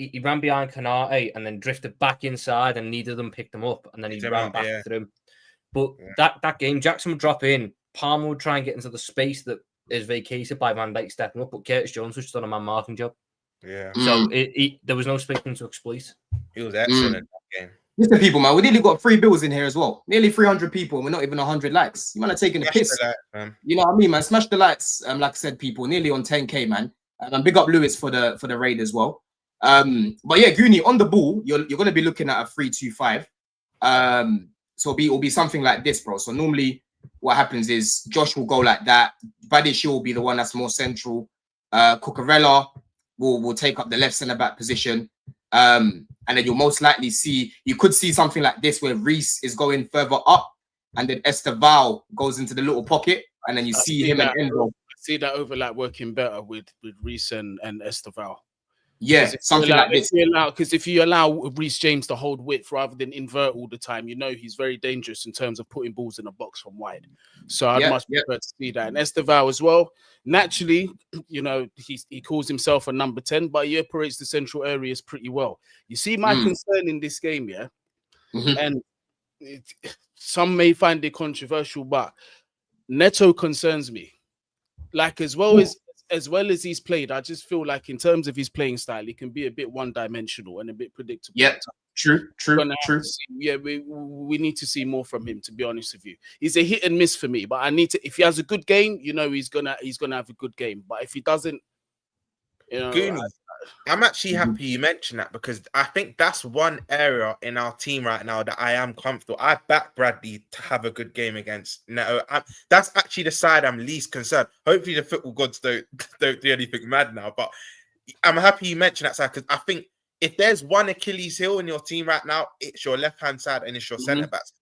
Speaker 4: Kante and then drifted back inside, and neither of them picked him up, and then he ran back through him. But that game, Jackson would drop in, Palmer would try and get into the space that is vacated by Van Dijk stepping up, but Curtis Jones was just on a man marking job.
Speaker 2: Yeah.
Speaker 4: So there was no space to exploit.
Speaker 2: He was excellent in that game.
Speaker 1: Listen, people, man, we nearly got 3 bills in here as well. Nearly 300 people, and we're not even 100 likes. You might have taken a piss. You know what I mean, man? Smash the likes. Like I said, people, nearly on 10k, man. And big up Lewis for the raid as well. But yeah, Goonie, on the ball, you're going to be looking at a 3-2-5. So it'll be something like this, bro. So normally what happens is Josh will go like that. Badish will be the one that's more central. Cucurella will take up the left centre back position. And then you'll most likely you could see something like this where Reece is going further up, and then Esteval goes into the little pocket, and then you see him and Enzo.
Speaker 3: I see that overlap working better with Reece and Esteval.
Speaker 1: Yeah, something like this.
Speaker 3: Because if you allow Reece James to hold width rather than invert all the time, you know he's very dangerous in terms of putting balls in a box from wide. So I'd much prefer to see that. And Esteval as well, naturally, you know, he calls himself a number 10, but he operates the central areas pretty well. You see my concern in this game, yeah? And some may find it controversial, but Neto concerns me. Like, as well as he's played, I just feel like in terms of his playing style, he can be a bit one-dimensional and a bit predictable.
Speaker 1: Yeah, true.
Speaker 3: Yeah, we need to see more from him, to be honest with you. He's a hit and miss for me, but I need to. If he has a good game, you know, he's gonna have a good game. But if he doesn't, you know,
Speaker 2: Goonie, I'm actually happy you mentioned that, because I think that's one area in our team right now that I am comfortable. I back Bradley to have a good game against Neto. That's actually the side I'm least concerned. Hopefully the football gods don't do anything mad now, but I'm happy you mentioned that side, because I think if there's one Achilles heel in your team right now, it's your left-hand side and it's your centre-backs.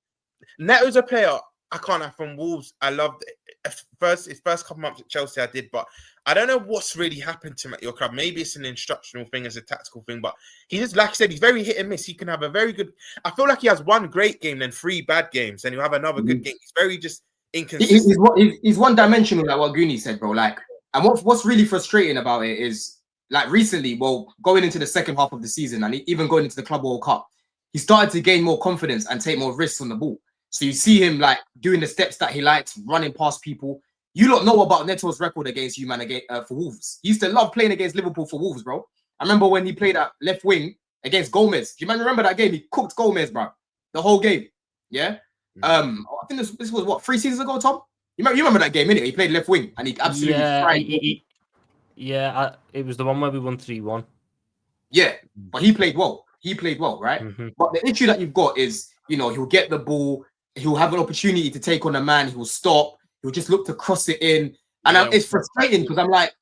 Speaker 2: Neto's a player I can't have from Wolves. I loved it. His first couple months at Chelsea, I did, but I don't know what's really happened to him at your club. Maybe it's an instructional thing, as a tactical thing, but he just, like I said, he's very hit and miss. He can have a very good. I feel like he has one great game, then 3 bad games, then he'll have another good game. He's very just inconsistent.
Speaker 1: He's one-dimensional, like what Goonie said, bro. Like, and what's really frustrating about it is, like, recently, well, going into the second half of the season and even going into the Club World Cup, he started to gain more confidence and take more risks on the ball. So you see him like doing the steps that he likes, running past people. You lot know about Neto's record against you, man, for Wolves. He used to love playing against Liverpool for Wolves, bro. I remember when he played at left wing against Gomez. Do you remember that game? He cooked Gomez, bro. The whole game. Yeah. I think this was what, 3 seasons ago, Tom? You remember that game, innit? He played left wing and he absolutely fried.
Speaker 4: It was the one where we won 3-1.
Speaker 1: Yeah, but he played well. He played well, right?
Speaker 4: Mm-hmm.
Speaker 1: But the issue that you've got is, he'll get the ball, he'll have an opportunity to take on a man, he'll stop, he'll just look to cross it in. And it's frustrating because I'm like,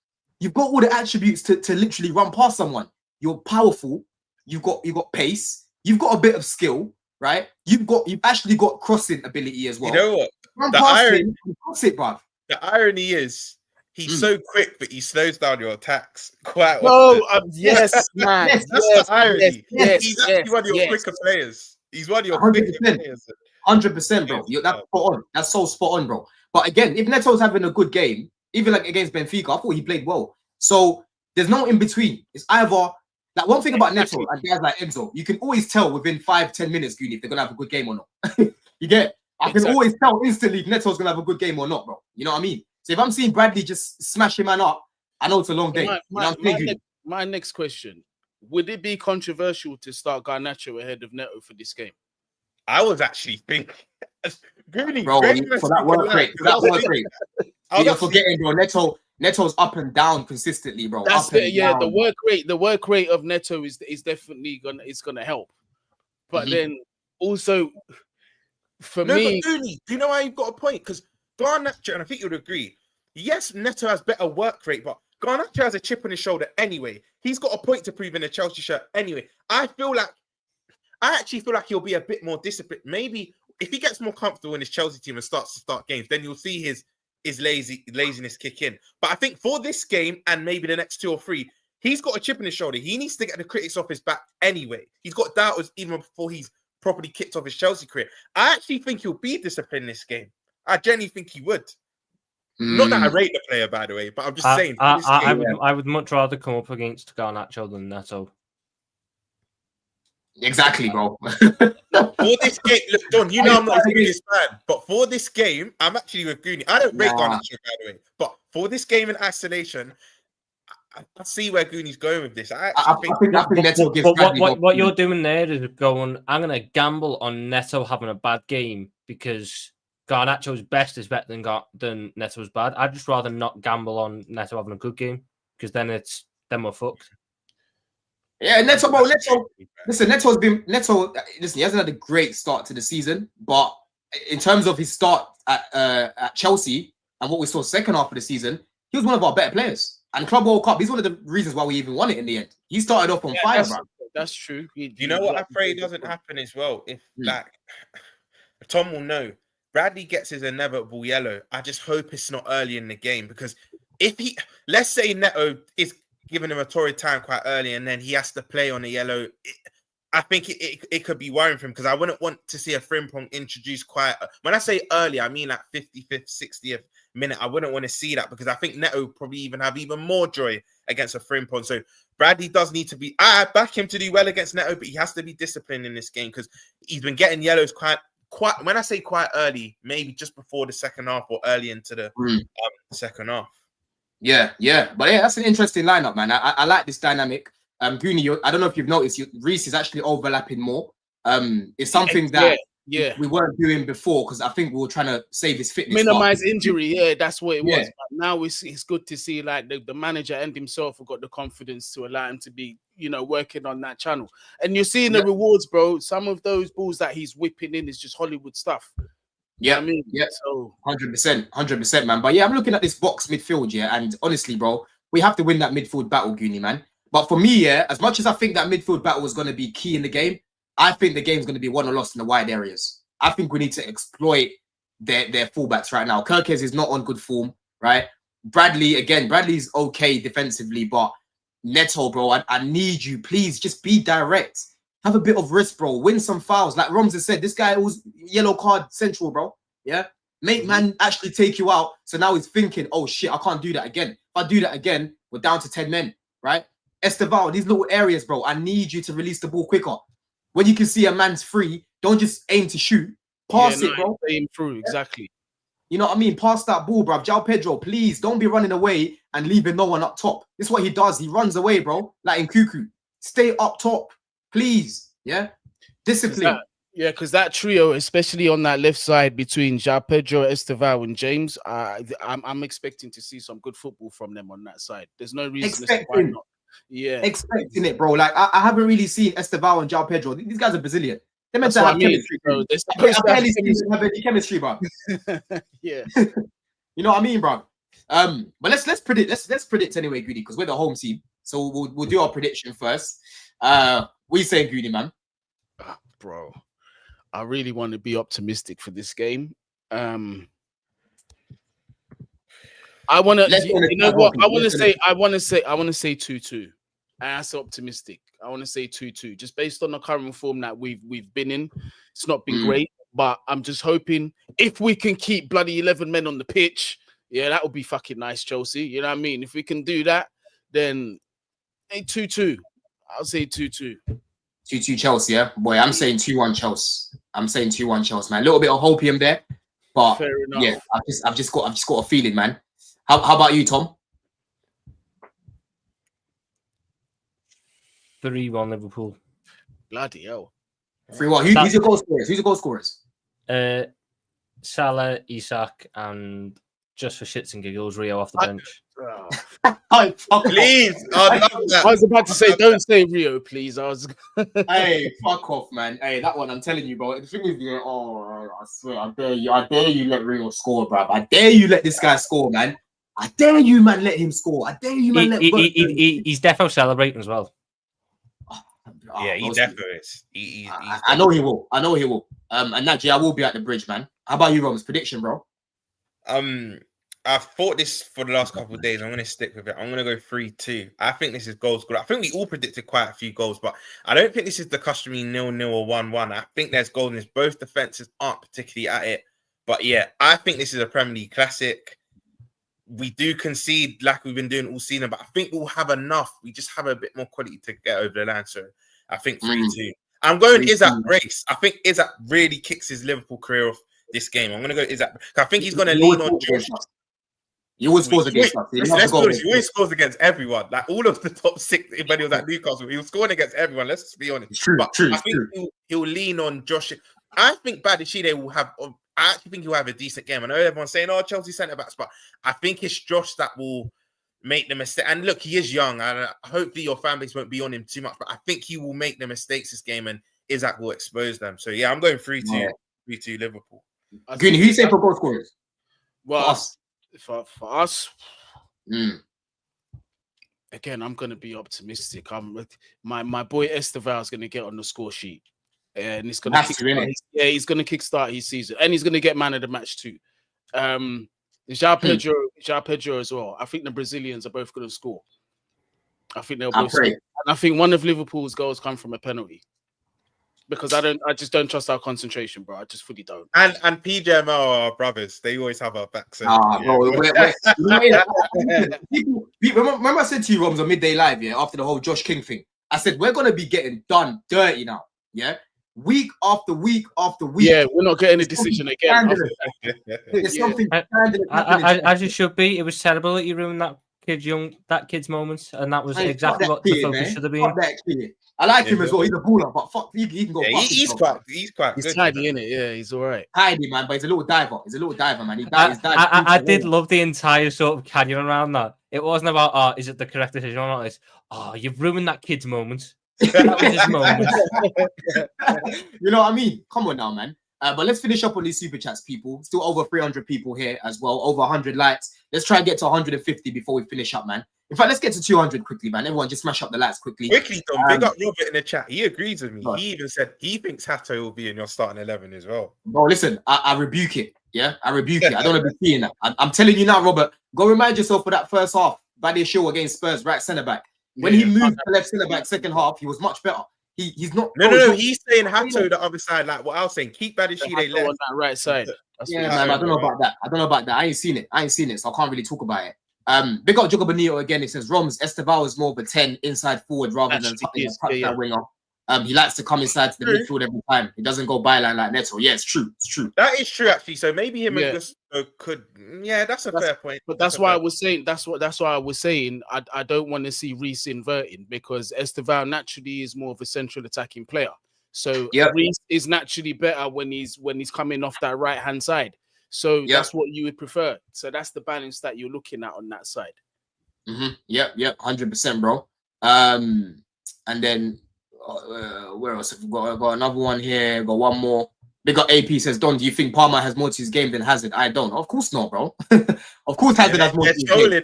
Speaker 1: you've got all the attributes to literally run past someone. You're powerful, you've got pace, you've got a bit of skill, right? You've actually got crossing ability as well.
Speaker 2: You know what?
Speaker 1: Run past him, cross it, bruv.
Speaker 2: The irony is he's so quick, but he slows down your attacks quite often.
Speaker 3: Yes, man.
Speaker 2: That's the irony.
Speaker 3: Yes,
Speaker 2: he's actually one of your quicker players. He's one of your quicker players.
Speaker 1: 100%, bro. That's spot on. That's so spot on, bro. But again, if Neto's having a good game, even like against Benfica, I thought he played well. So there's no in between. It's either like one thing about Neto and guys like Enzo, you can always tell within 5-10 minutes, Goody, if they're gonna have a good game or not. You get it? I can always tell instantly if Neto's gonna have a good game or not, bro. You know what I mean? So if I'm seeing Bradley just smash him man up, I know it's a long day.
Speaker 3: My next question: would it be controversial to start Garnacho ahead of Neto for this game?
Speaker 2: I was actually thinking, Goody,
Speaker 1: bro, for that work rate. You're forgetting, bro. Neto's up and down consistently, bro.
Speaker 3: The work rate of Neto is definitely gonna help. But then also for me,
Speaker 2: but Goody, do you know why you've got a point? Because Garnacho, and I think you'd agree, yes, Neto has better work rate, but Garnacho has a chip on his shoulder anyway. He's got a point to prove in a Chelsea shirt anyway. I actually feel like he'll be a bit more disciplined. Maybe if he gets more comfortable in his Chelsea team and starts to start games, then you'll see his laziness kick in. But I think for this game and maybe the next 2 or 3, he's got a chip on his shoulder. He needs to get the critics off his back anyway. He's got doubters even before he's properly kicked off his Chelsea career. I actually think he'll be disciplined in this game. I genuinely think he would. Not that I rate the player, by the way, but I'm just saying.
Speaker 4: I would much rather come up against Garnacho than Neto.
Speaker 1: Exactly, bro.
Speaker 2: For this game, look, Don, you know I'm not a biggest fan, but for this game, I'm actually with Gooney. I don't rate Garnacho, by the way, but for this game in isolation, I see where Gooney's going with this. I think
Speaker 4: Neto gives what you're doing there is going, I'm going to gamble on Neto having a bad game because Garnacho's best is better than Neto's bad. I'd just rather not gamble on Neto having a good game because then we're fucked.
Speaker 1: Yeah, Neto, bro. Listen, he hasn't had a great start to the season, but in terms of his start at Chelsea and what we saw second half of the season, he was one of our better players. And Club World Cup, he's one of the reasons why we even won it in the end. He started off on fire, bro.
Speaker 3: That's true.
Speaker 2: You know what I pray doesn't happen as well? If Tom will know, Bradley gets his inevitable yellow. I just hope it's not early in the game because let's say Neto is giving him a torrid time quite early and then he has to play on a yellow, I think it could be worrying for him because I wouldn't want to see a Frimpong introduced quite. When I say early, I mean like 55th, 60th minute. I wouldn't want to see that because I think Neto probably have even more joy against a Frimpong. So Bradley does need to be. I back him to do well against Neto, but he has to be disciplined in this game because he's been getting yellows quite. When I say quite early, maybe just before the second half or early into the second half.
Speaker 1: Yeah. But yeah, that's an interesting lineup, man. I like this dynamic. Gooney, I don't know if you've noticed, Reece is actually overlapping more. It's something that we weren't doing before because I think we were trying to save his fitness.
Speaker 3: Minimize injury, that's what it was. But now it's good to see like the manager and himself have got the confidence to allow him to be, working on that channel. And you're seeing the rewards, bro. Some of those balls that he's whipping in is just Hollywood stuff.
Speaker 1: Yeah, so 100%, man. But yeah, I'm looking at this box midfield, and honestly, bro, we have to win that midfield battle, Gooney, man. But for me, as much as I think that midfield battle is going to be key in the game, I think the game's going to be won or lost in the wide areas. I think we need to exploit their fullbacks right now. Kirkes is not on good form, right? Bradley's okay defensively, but Neto, bro, I need you, please, just be direct. Have a bit of risk, bro. Win some fouls. Like Romz has said, this guy was yellow card central, bro. Yeah? Make man actually take you out. So now he's thinking, oh, shit, I can't do that again. If I do that again, we're down to 10 men, right? Esteval, these little areas, bro, I need you to release the ball quicker. When you can see a man's free, don't just aim to shoot. Pass it, bro.
Speaker 3: Aim through, exactly.
Speaker 1: You know what I mean? Pass that ball, bro. João Pedro, please, don't be running away and leaving no one up top. This is what he does. He runs away, bro, like in Cuckoo. Stay up top. Please, discipline.
Speaker 3: Because that trio, especially on that left side between João Pedro, Esteval, and James, I'm expecting to see some good football from them on that side. There's no reason why not. Yeah,
Speaker 1: expecting it, bro. Like I haven't really seen Estevao and João Pedro. These guys are Brazilian. They're meant
Speaker 3: that's
Speaker 1: to
Speaker 3: what
Speaker 1: have
Speaker 3: I mean.
Speaker 1: chemistry.
Speaker 3: Bro. They're
Speaker 1: I
Speaker 3: supposed to have
Speaker 1: barely seen
Speaker 3: chemistry.
Speaker 1: them have any chemistry, bro.
Speaker 3: Yeah.
Speaker 1: You know what I mean, bro? But let's predict. Let's predict anyway, Goody, because we're the home team. So we'll do our prediction first. What you saying, Goody, man?
Speaker 3: Bro, I really want to be optimistic for this game. I want to, you know what? I want to say 2-2. And that's optimistic. I want to say 2-2, just based on the current form that we've been in. It's not been great, but I'm just hoping if we can keep bloody 11 men on the pitch, yeah, that would be fucking nice, Chelsea. You know what I mean? If we can do that, then 2-2. I'll say 2-2.
Speaker 1: 2-2 Chelsea, yeah? Boy, I'm saying 2-1 Chelsea. I'm saying 2-1 Chelsea, man. A little bit of hopium there, but
Speaker 3: fair enough.
Speaker 1: Yeah, I've just got a feeling, man. How about you, Tom?
Speaker 4: 3-1 Liverpool.
Speaker 3: Bloody hell.
Speaker 1: 3-1. Who's your goal scorers? Who's your goal scorers?
Speaker 4: Salah, Isak, and just for shits and giggles, Rio off the bench.
Speaker 2: Please, I love that.
Speaker 3: I was about to say, don't say Rio, please.
Speaker 1: Hey, fuck off, man. Hey, that one, I'm telling you, bro. The thing is, I swear, I dare you let Rio score, bro. I dare you let this guy score, man. I dare you, man, let him score. I dare you, man,
Speaker 4: he's defo celebrating as well.
Speaker 2: Yeah, he definitely is.
Speaker 1: I know he will. I know he will. And naturally, I will be at the bridge, man. How about you, Romz? Prediction, bro?
Speaker 2: I've thought this for the last couple of days. I'm going to stick with it. I'm going to go 3-2. I think this is goals good. I think we all predicted quite a few goals, but I don't think this is the customary 0-0 or 1-1. I think there's goals in this. Both defenses aren't particularly at it. But yeah, I think this is a Premier League classic. We do concede like we've been doing all season, but I think we'll have enough. We just have a bit more quality to get over the line. So I think 3-2. I'm going Isak Brace. I think Isak really kicks his Liverpool career off this game. I'm going to go Isak. I think he's going to lean on Josh.
Speaker 1: He always scores against us.
Speaker 2: Let's be honest, he always scores against everyone. Like all of the top six, when he was at Newcastle, he was scoring against everyone. Let's be honest.
Speaker 1: True.
Speaker 2: I think he'll lean on Josh. I think Badiashile will have. I actually think he'll have a decent game. I know everyone's saying, "Oh, Chelsea centre backs," but I think it's Josh that will make the mistake. And look, he is young, and hopefully your fan base won't be on him too much. But I think he will make the mistakes this game, and Isak will expose them. So yeah, I'm going 3-2 Liverpool.
Speaker 1: Green, who you say for goal scorers?
Speaker 3: Well, for us, again, I'm going to be optimistic. My boy Estevao is going to get on the score sheet, and it's going to he's going to kickstart his season, and he's going to get man of the match too. João Pedro as well. I think the Brazilians are both going to score. I think they'll both score. And I think one of Liverpool's goals come from a penalty. Because I just don't trust our concentration, bro. I just fully don't.
Speaker 2: And PJML are our brothers. They always have our backs. So
Speaker 1: remember I said to you, Romz, on Midday Live, yeah, after the whole Josh King thing, I said we're gonna be getting done dirty now, yeah, week after week after week.
Speaker 3: Yeah, we're not getting a decision again.
Speaker 1: There's something
Speaker 4: as it should be. It was terrible that you ruined that kid's moments, and that was exactly what the focus should have been.
Speaker 1: I like him as well. He's a baller, but fuck, he can go.
Speaker 2: Yeah, he's quite
Speaker 3: he's tidy, innit? Yeah, he's all right.
Speaker 1: Tidy, man, but he's a little diver. Man.
Speaker 4: I did love the entire sort of canyon around that. It wasn't about, is it the correct decision or not? It's, you've ruined that kid's moment. That was his moment.
Speaker 1: You know what I mean? Come on now, man. But let's finish up on these super chats, people. Still over 300 people here as well. Over 100 likes. Let's try and get to 150 before we finish up, man. In fact, let's get to 200 quickly, man. Everyone just smash up the likes quickly.
Speaker 2: Quickly, Dom, big up Robert in the chat. He agrees with me. He even said he thinks Hato will be in your starting 11 as well.
Speaker 1: Bro, listen, I rebuke it. Yeah, I rebuke it. I don't want to be seeing that. I'm telling you now, Robert, go remind yourself for that first half. Badiashile against Spurs, right centre-back. When he moved to left centre-back second half, he was much better. He's not.
Speaker 2: No. He's saying Hato the other side, like what I was saying. Keep Badiashile left
Speaker 3: on that right side.
Speaker 1: Yeah, man. I don't know about that. I ain't seen it, so I can't really talk about it. Big up Jogo Bonito again. It says Romz Estevao is more of a 10 inside forward rather than that winger. He likes to come inside to the midfield every time. He doesn't go byline like Neto. Yeah, it's true.
Speaker 2: That is true, actually. So maybe him and Gusto could. Yeah, that's a fair point.
Speaker 3: But that's why I was saying. That's why I was saying. I don't want to see Reece inverting because Estevao naturally is more of a central attacking player. So Reece is naturally better when he's coming off that right hand side. So that's what you would prefer. So that's the balance that you're looking at on that side.
Speaker 1: Yep, 100%, bro. And then where else have we got another one here? Got one more. They got AP says, Don, do you think Palmer has more to his game than Hazard? I don't. Of course not, bro. Of course Hazard has more to his game.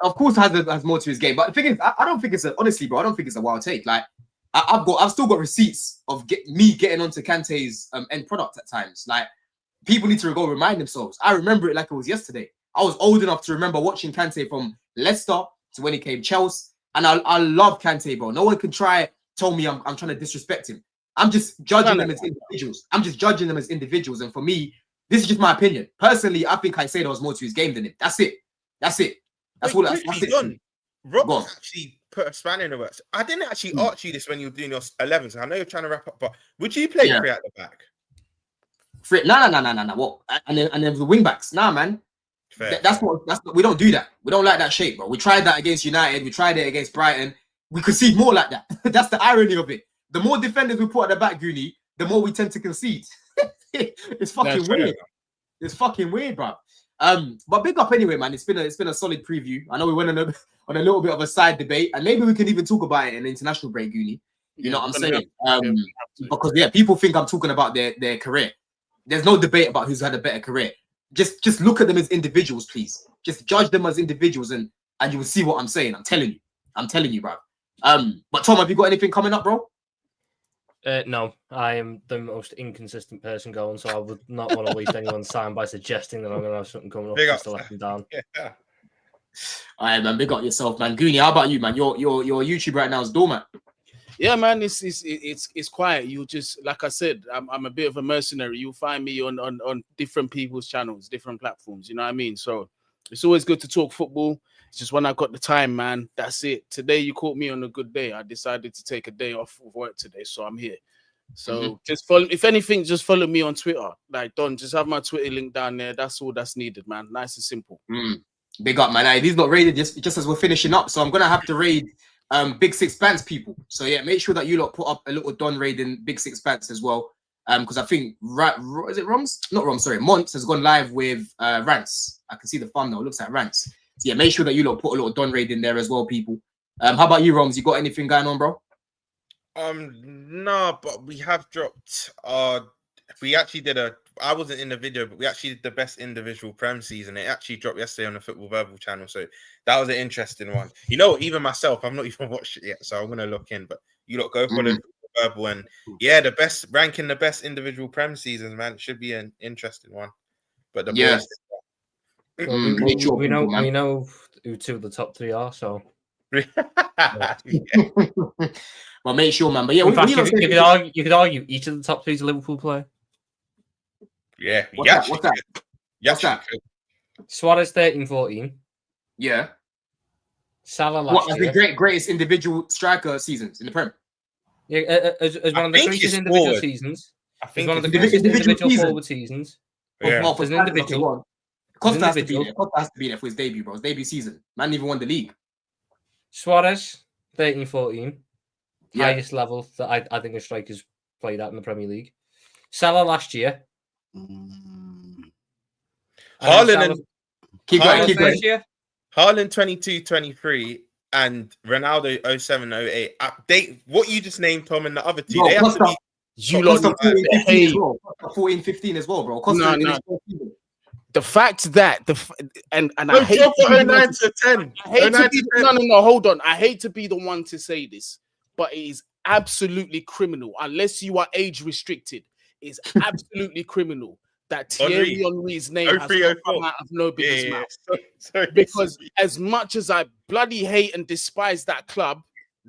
Speaker 1: Of course Hazard has more to his game. But the thing is, I don't think it's honestly, bro, I don't think it's a wild take. Like, I've still got receipts of me getting onto Kante's end product at times. Like, people need to go remind themselves. I remember it like it was yesterday. I was old enough to remember watching Kante from Leicester to when he came Chels. And I love Kante, bro. No one can tell me I'm trying to disrespect him. I'm just judging them as individuals. And for me, this is just my opinion. Personally, I think Caicedo has more to his game than him. That's it. That's it. That's it.
Speaker 2: Romz actually put a spanner in the works. I didn't actually ask you this when you were doing your 11s. I know you're trying to wrap up, but would you play free at the back?
Speaker 1: Free? No. What? And then the wing backs? Nah, man. That's what we don't do that. We don't like that shape, bro. We tried that against United. We tried it against Brighton. We concede more like that. That's the irony of it. The more defenders we put at the back, Goonie, the more we tend to concede. It's fucking weird. It's fucking weird, bro. But big up anyway, man. It's been a solid preview. I know we went on a little bit of a side debate, and maybe we can even talk about it in the international break, Goonie. You know what I'm saying? Because people think I'm talking about their career. There's no debate about who's had a better career. Just look at them as individuals, please. Just judge them as individuals, and you will see what I'm saying. I'm telling you, bro. But Tom, have you got anything coming up, bro?
Speaker 4: No, I am the most inconsistent person going, so I would not want to waste anyone's time by suggesting that I'm going to have something coming up just to let them down.
Speaker 2: Yeah.
Speaker 1: All right, man. Big up yourself, man. Goonie, how about you, man? Your YouTube right now is dormant.
Speaker 3: Yeah, man. It's quiet. You just, like I said, I'm a bit of a mercenary. You'll find me on different people's channels, different platforms. You know what I mean? So it's always good to talk football. It's just when I got the time, man. That's it. Today you caught me on a good day. I decided to take a day off of work today, so I'm here. So just follow. If anything, just follow me on Twitter. Like Don, just have my Twitter link down there. That's all that's needed, man. Nice and simple.
Speaker 1: Big up, man. These not raided just as we're finishing up, so I'm gonna have to raid Big Six Pants people. So yeah, make sure that you lot put up a little Don raid in Big Six Pants as well. Because I think is it Romz? Not Romz, sorry. Mont has gone live with Rants. I can see the thumbnail. It looks like Rants. So yeah, make sure that you lot put a little Don raid in there as well, people. How about you, Romz? You got anything going on, bro?
Speaker 2: No, but we have dropped. We actually I wasn't in the video, but we actually did the best individual Prem season. It actually dropped yesterday on the Football Verbal channel, so that was an interesting one. You know, even myself, I've not even watched it yet, so I'm gonna look in. But you lot go for the Verbal, and yeah, the best ranking, the best individual Prem seasons, man. It should be an interesting one. But the boys.
Speaker 4: We know who two of the top three are, so.
Speaker 1: Well, make sure, man. But yeah,
Speaker 4: you could argue each of the top three is a Liverpool player.
Speaker 2: Yeah,
Speaker 1: what's that?
Speaker 4: Suarez 13-14.
Speaker 1: Yeah.
Speaker 4: Salah last year.
Speaker 1: The greatest individual striker seasons in the Prem.
Speaker 4: Yeah, as one of the greatest individual seasons. I think one of the greatest individual forward seasons.
Speaker 2: Yeah.
Speaker 1: As an individual. Costa has to be there. Costa has to be there for his debut, bro. His debut season. Man even won the league.
Speaker 4: Suarez 13-14. Highest level that I think a striker's played at in the Premier League. Salah last year.
Speaker 2: Haaland
Speaker 1: keep going.
Speaker 2: Haaland 22-23 and Ronaldo 07-08. Update what you just named, Tom, and the other two.
Speaker 1: Bro,
Speaker 2: they
Speaker 1: Costa,
Speaker 2: have to
Speaker 1: be 14-15 as well, bro. Costa
Speaker 3: the fact that I hate
Speaker 2: to 09 to 10.
Speaker 3: Hold on. I hate to be the one to say this, but it is absolutely criminal unless you are age restricted. It's absolutely criminal that Thierry Henry's name has come out of nobody's mouth. Because as much as I bloody hate and despise that club,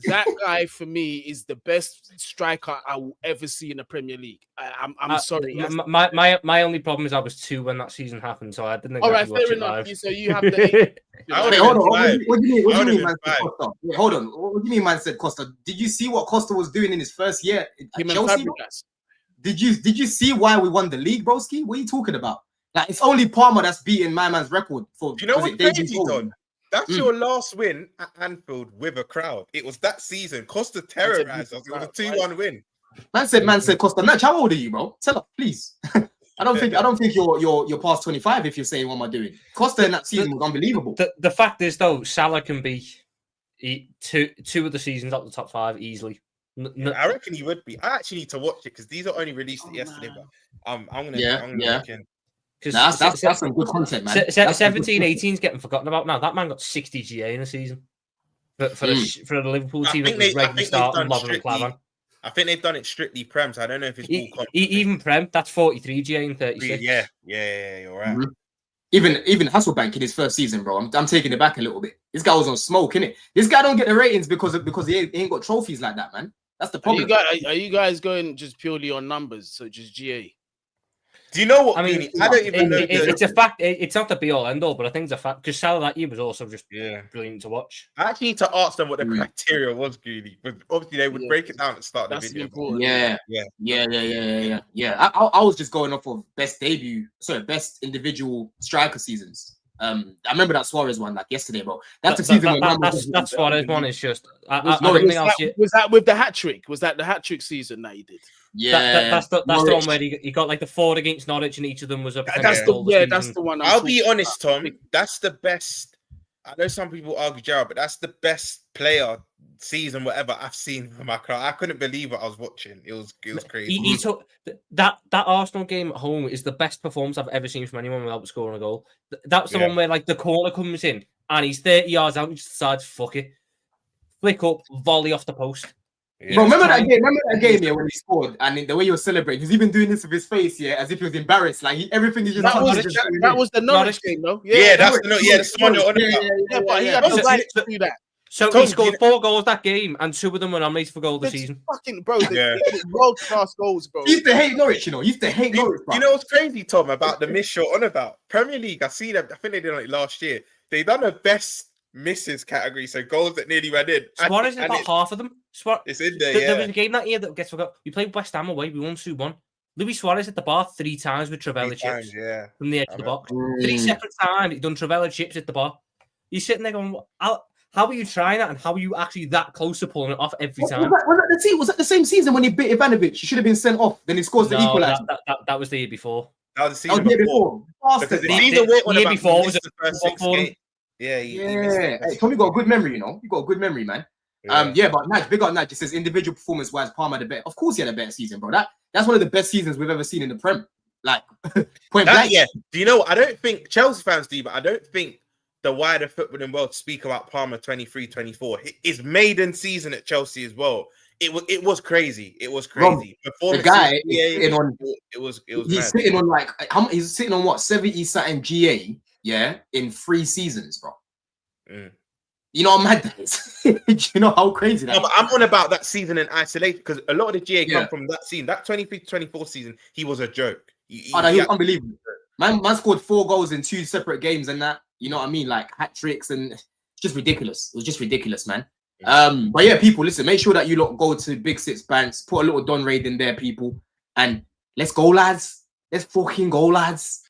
Speaker 3: that guy for me is the best striker I will ever see in the Premier League. I'm sorry.
Speaker 4: My only problem is I was 2 when that season happened, so I didn't.
Speaker 3: All right, fair enough. So you have the.
Speaker 1: Hold on. What do you mean, man? Said Costa? Wait, hold on. What do you mean, man? Said Costa? Did you see what Costa was doing in his first year at Chelsea? Did you see why we won the league, broski? What are you talking about? Like, it's only Palmer that's beating my man's record for.
Speaker 2: Do you know what crazy, Don? That's your last win at Anfield with a crowd. It was that season. Costa terrorized us. It was a 2-1 win. Man said Costa. Mitch, how old are you, bro? Tell us, please. I don't think you're past 25 if you're saying what am I doing. Costa in that season was unbelievable.
Speaker 4: The fact is though, Salah can be Two of the seasons out the top 5 easily.
Speaker 2: I reckon he would be. I actually need to watch it because these are only released yesterday. But I'm gonna look in.
Speaker 1: That's some good content, man.
Speaker 4: 17-18's getting forgotten about now. That man got 60 GA in a season for the Liverpool team that was regularly starting Lovren and Clavan.
Speaker 2: I think they've done it strictly Prem, so I don't know if it's all
Speaker 4: even Prem. That's 43 GA in 36.
Speaker 2: Yeah, you're right.
Speaker 1: Mm-hmm. Even Hasselbank in his first season, bro. I'm taking it back a little bit. This guy was on smoke, innit? This guy don't get the ratings because he ain't got trophies like that, man. That's the problem.
Speaker 3: Are you guys going just purely on numbers? So just GA?
Speaker 2: Do you know what? I mean, I don't even know.
Speaker 4: It's a fact. It's not the be all end all, but I think it's a fact because Salah that year was also just brilliant to watch.
Speaker 2: I actually need to ask them what the criteria was, Goody. But obviously, they would break it down at the start of the video.
Speaker 1: Yeah. I was just going off of best individual striker seasons. I remember that Suarez one like yesterday, bro. That's the season.
Speaker 4: That Suarez one is just.
Speaker 3: Was that with the hat trick? Was that the hat trick season that he did?
Speaker 1: Yeah,
Speaker 4: that's the one where he got like the 4 against Norwich, and each of them was a.
Speaker 3: That's the one.
Speaker 2: I'll be honest, Tom. That's the best. I know some people argue Gerald, but that's the best player season whatever I've seen for my club. I couldn't believe what I was watching. It was crazy.
Speaker 4: He took that Arsenal game at home is the best performance I've ever seen from anyone without scoring a goal. That's the one where like the corner comes in and he's 30 yards out and just decides fuck it, flick up, volley off the post.
Speaker 1: Yeah. Bro, remember that game here when he scored and the way he was celebrating, he's even doing this with his face, as if he was embarrassed. Like everything is just
Speaker 3: that was the Norwich game, though.
Speaker 2: That's the one you're on about.
Speaker 3: But he had the right to do that.
Speaker 4: So he scored 4 goals that game, and 2 of them were nominated for goal of the season.
Speaker 3: Fucking bro, world class goals, bro.
Speaker 1: He used to hate Norwich, He used to hate Norwich.
Speaker 2: You know what's crazy, Tom, about the miss you're on about? Premier League, I see them. I think they did it last year. They done a best misses category, so goals that nearly ran in.
Speaker 4: Suarez is about half of them.
Speaker 2: It's in there.
Speaker 4: There was a game that year that gets forgot. We played West Ham away. We won 2-1. Luis Suarez hit the bar 3 times with Travella chips from the edge of the box. 3 separate times he done Travella chips at the bar. He's sitting there going, how are you trying that, and how are you actually that close to pulling it off every time?
Speaker 1: Was that the same season when he beat Ivanovic? He should have been sent off. Then he scores the equaliser.
Speaker 4: That was the year before.
Speaker 2: That was the season before.
Speaker 4: The year before was
Speaker 2: the first 6 games.
Speaker 1: Hey, Tommy got a good memory, You got a good memory, man. But Naj, big up Naj. It says individual performance-wise, Palmer the better. Of course, he had a better season, bro. That's one of the best seasons we've ever seen in the Prem. Like, point blank.
Speaker 2: Yeah. Do you know what? I don't think Chelsea fans do, but I don't think the wider footballing world speak about Palmer 23-24. His maiden season at Chelsea as well. It was crazy. It was crazy.
Speaker 1: The guy he's sitting on what 70 something GA, in 3 seasons, bro. You know how mad that is. You know how crazy that is.
Speaker 2: But I'm on about that season in isolation because a lot of the GA come from that season. That 23-24 season, he was a joke. He
Speaker 1: was unbelievable. Man scored 4 goals in 2 separate games and that. You know what I mean? Like hat tricks and it's just ridiculous. It was just ridiculous, man. But yeah, people, listen, make sure that you lot go to Big Six Banks, put a little Don Raid in there, people, and let's go, lads. Let's fucking go, lads.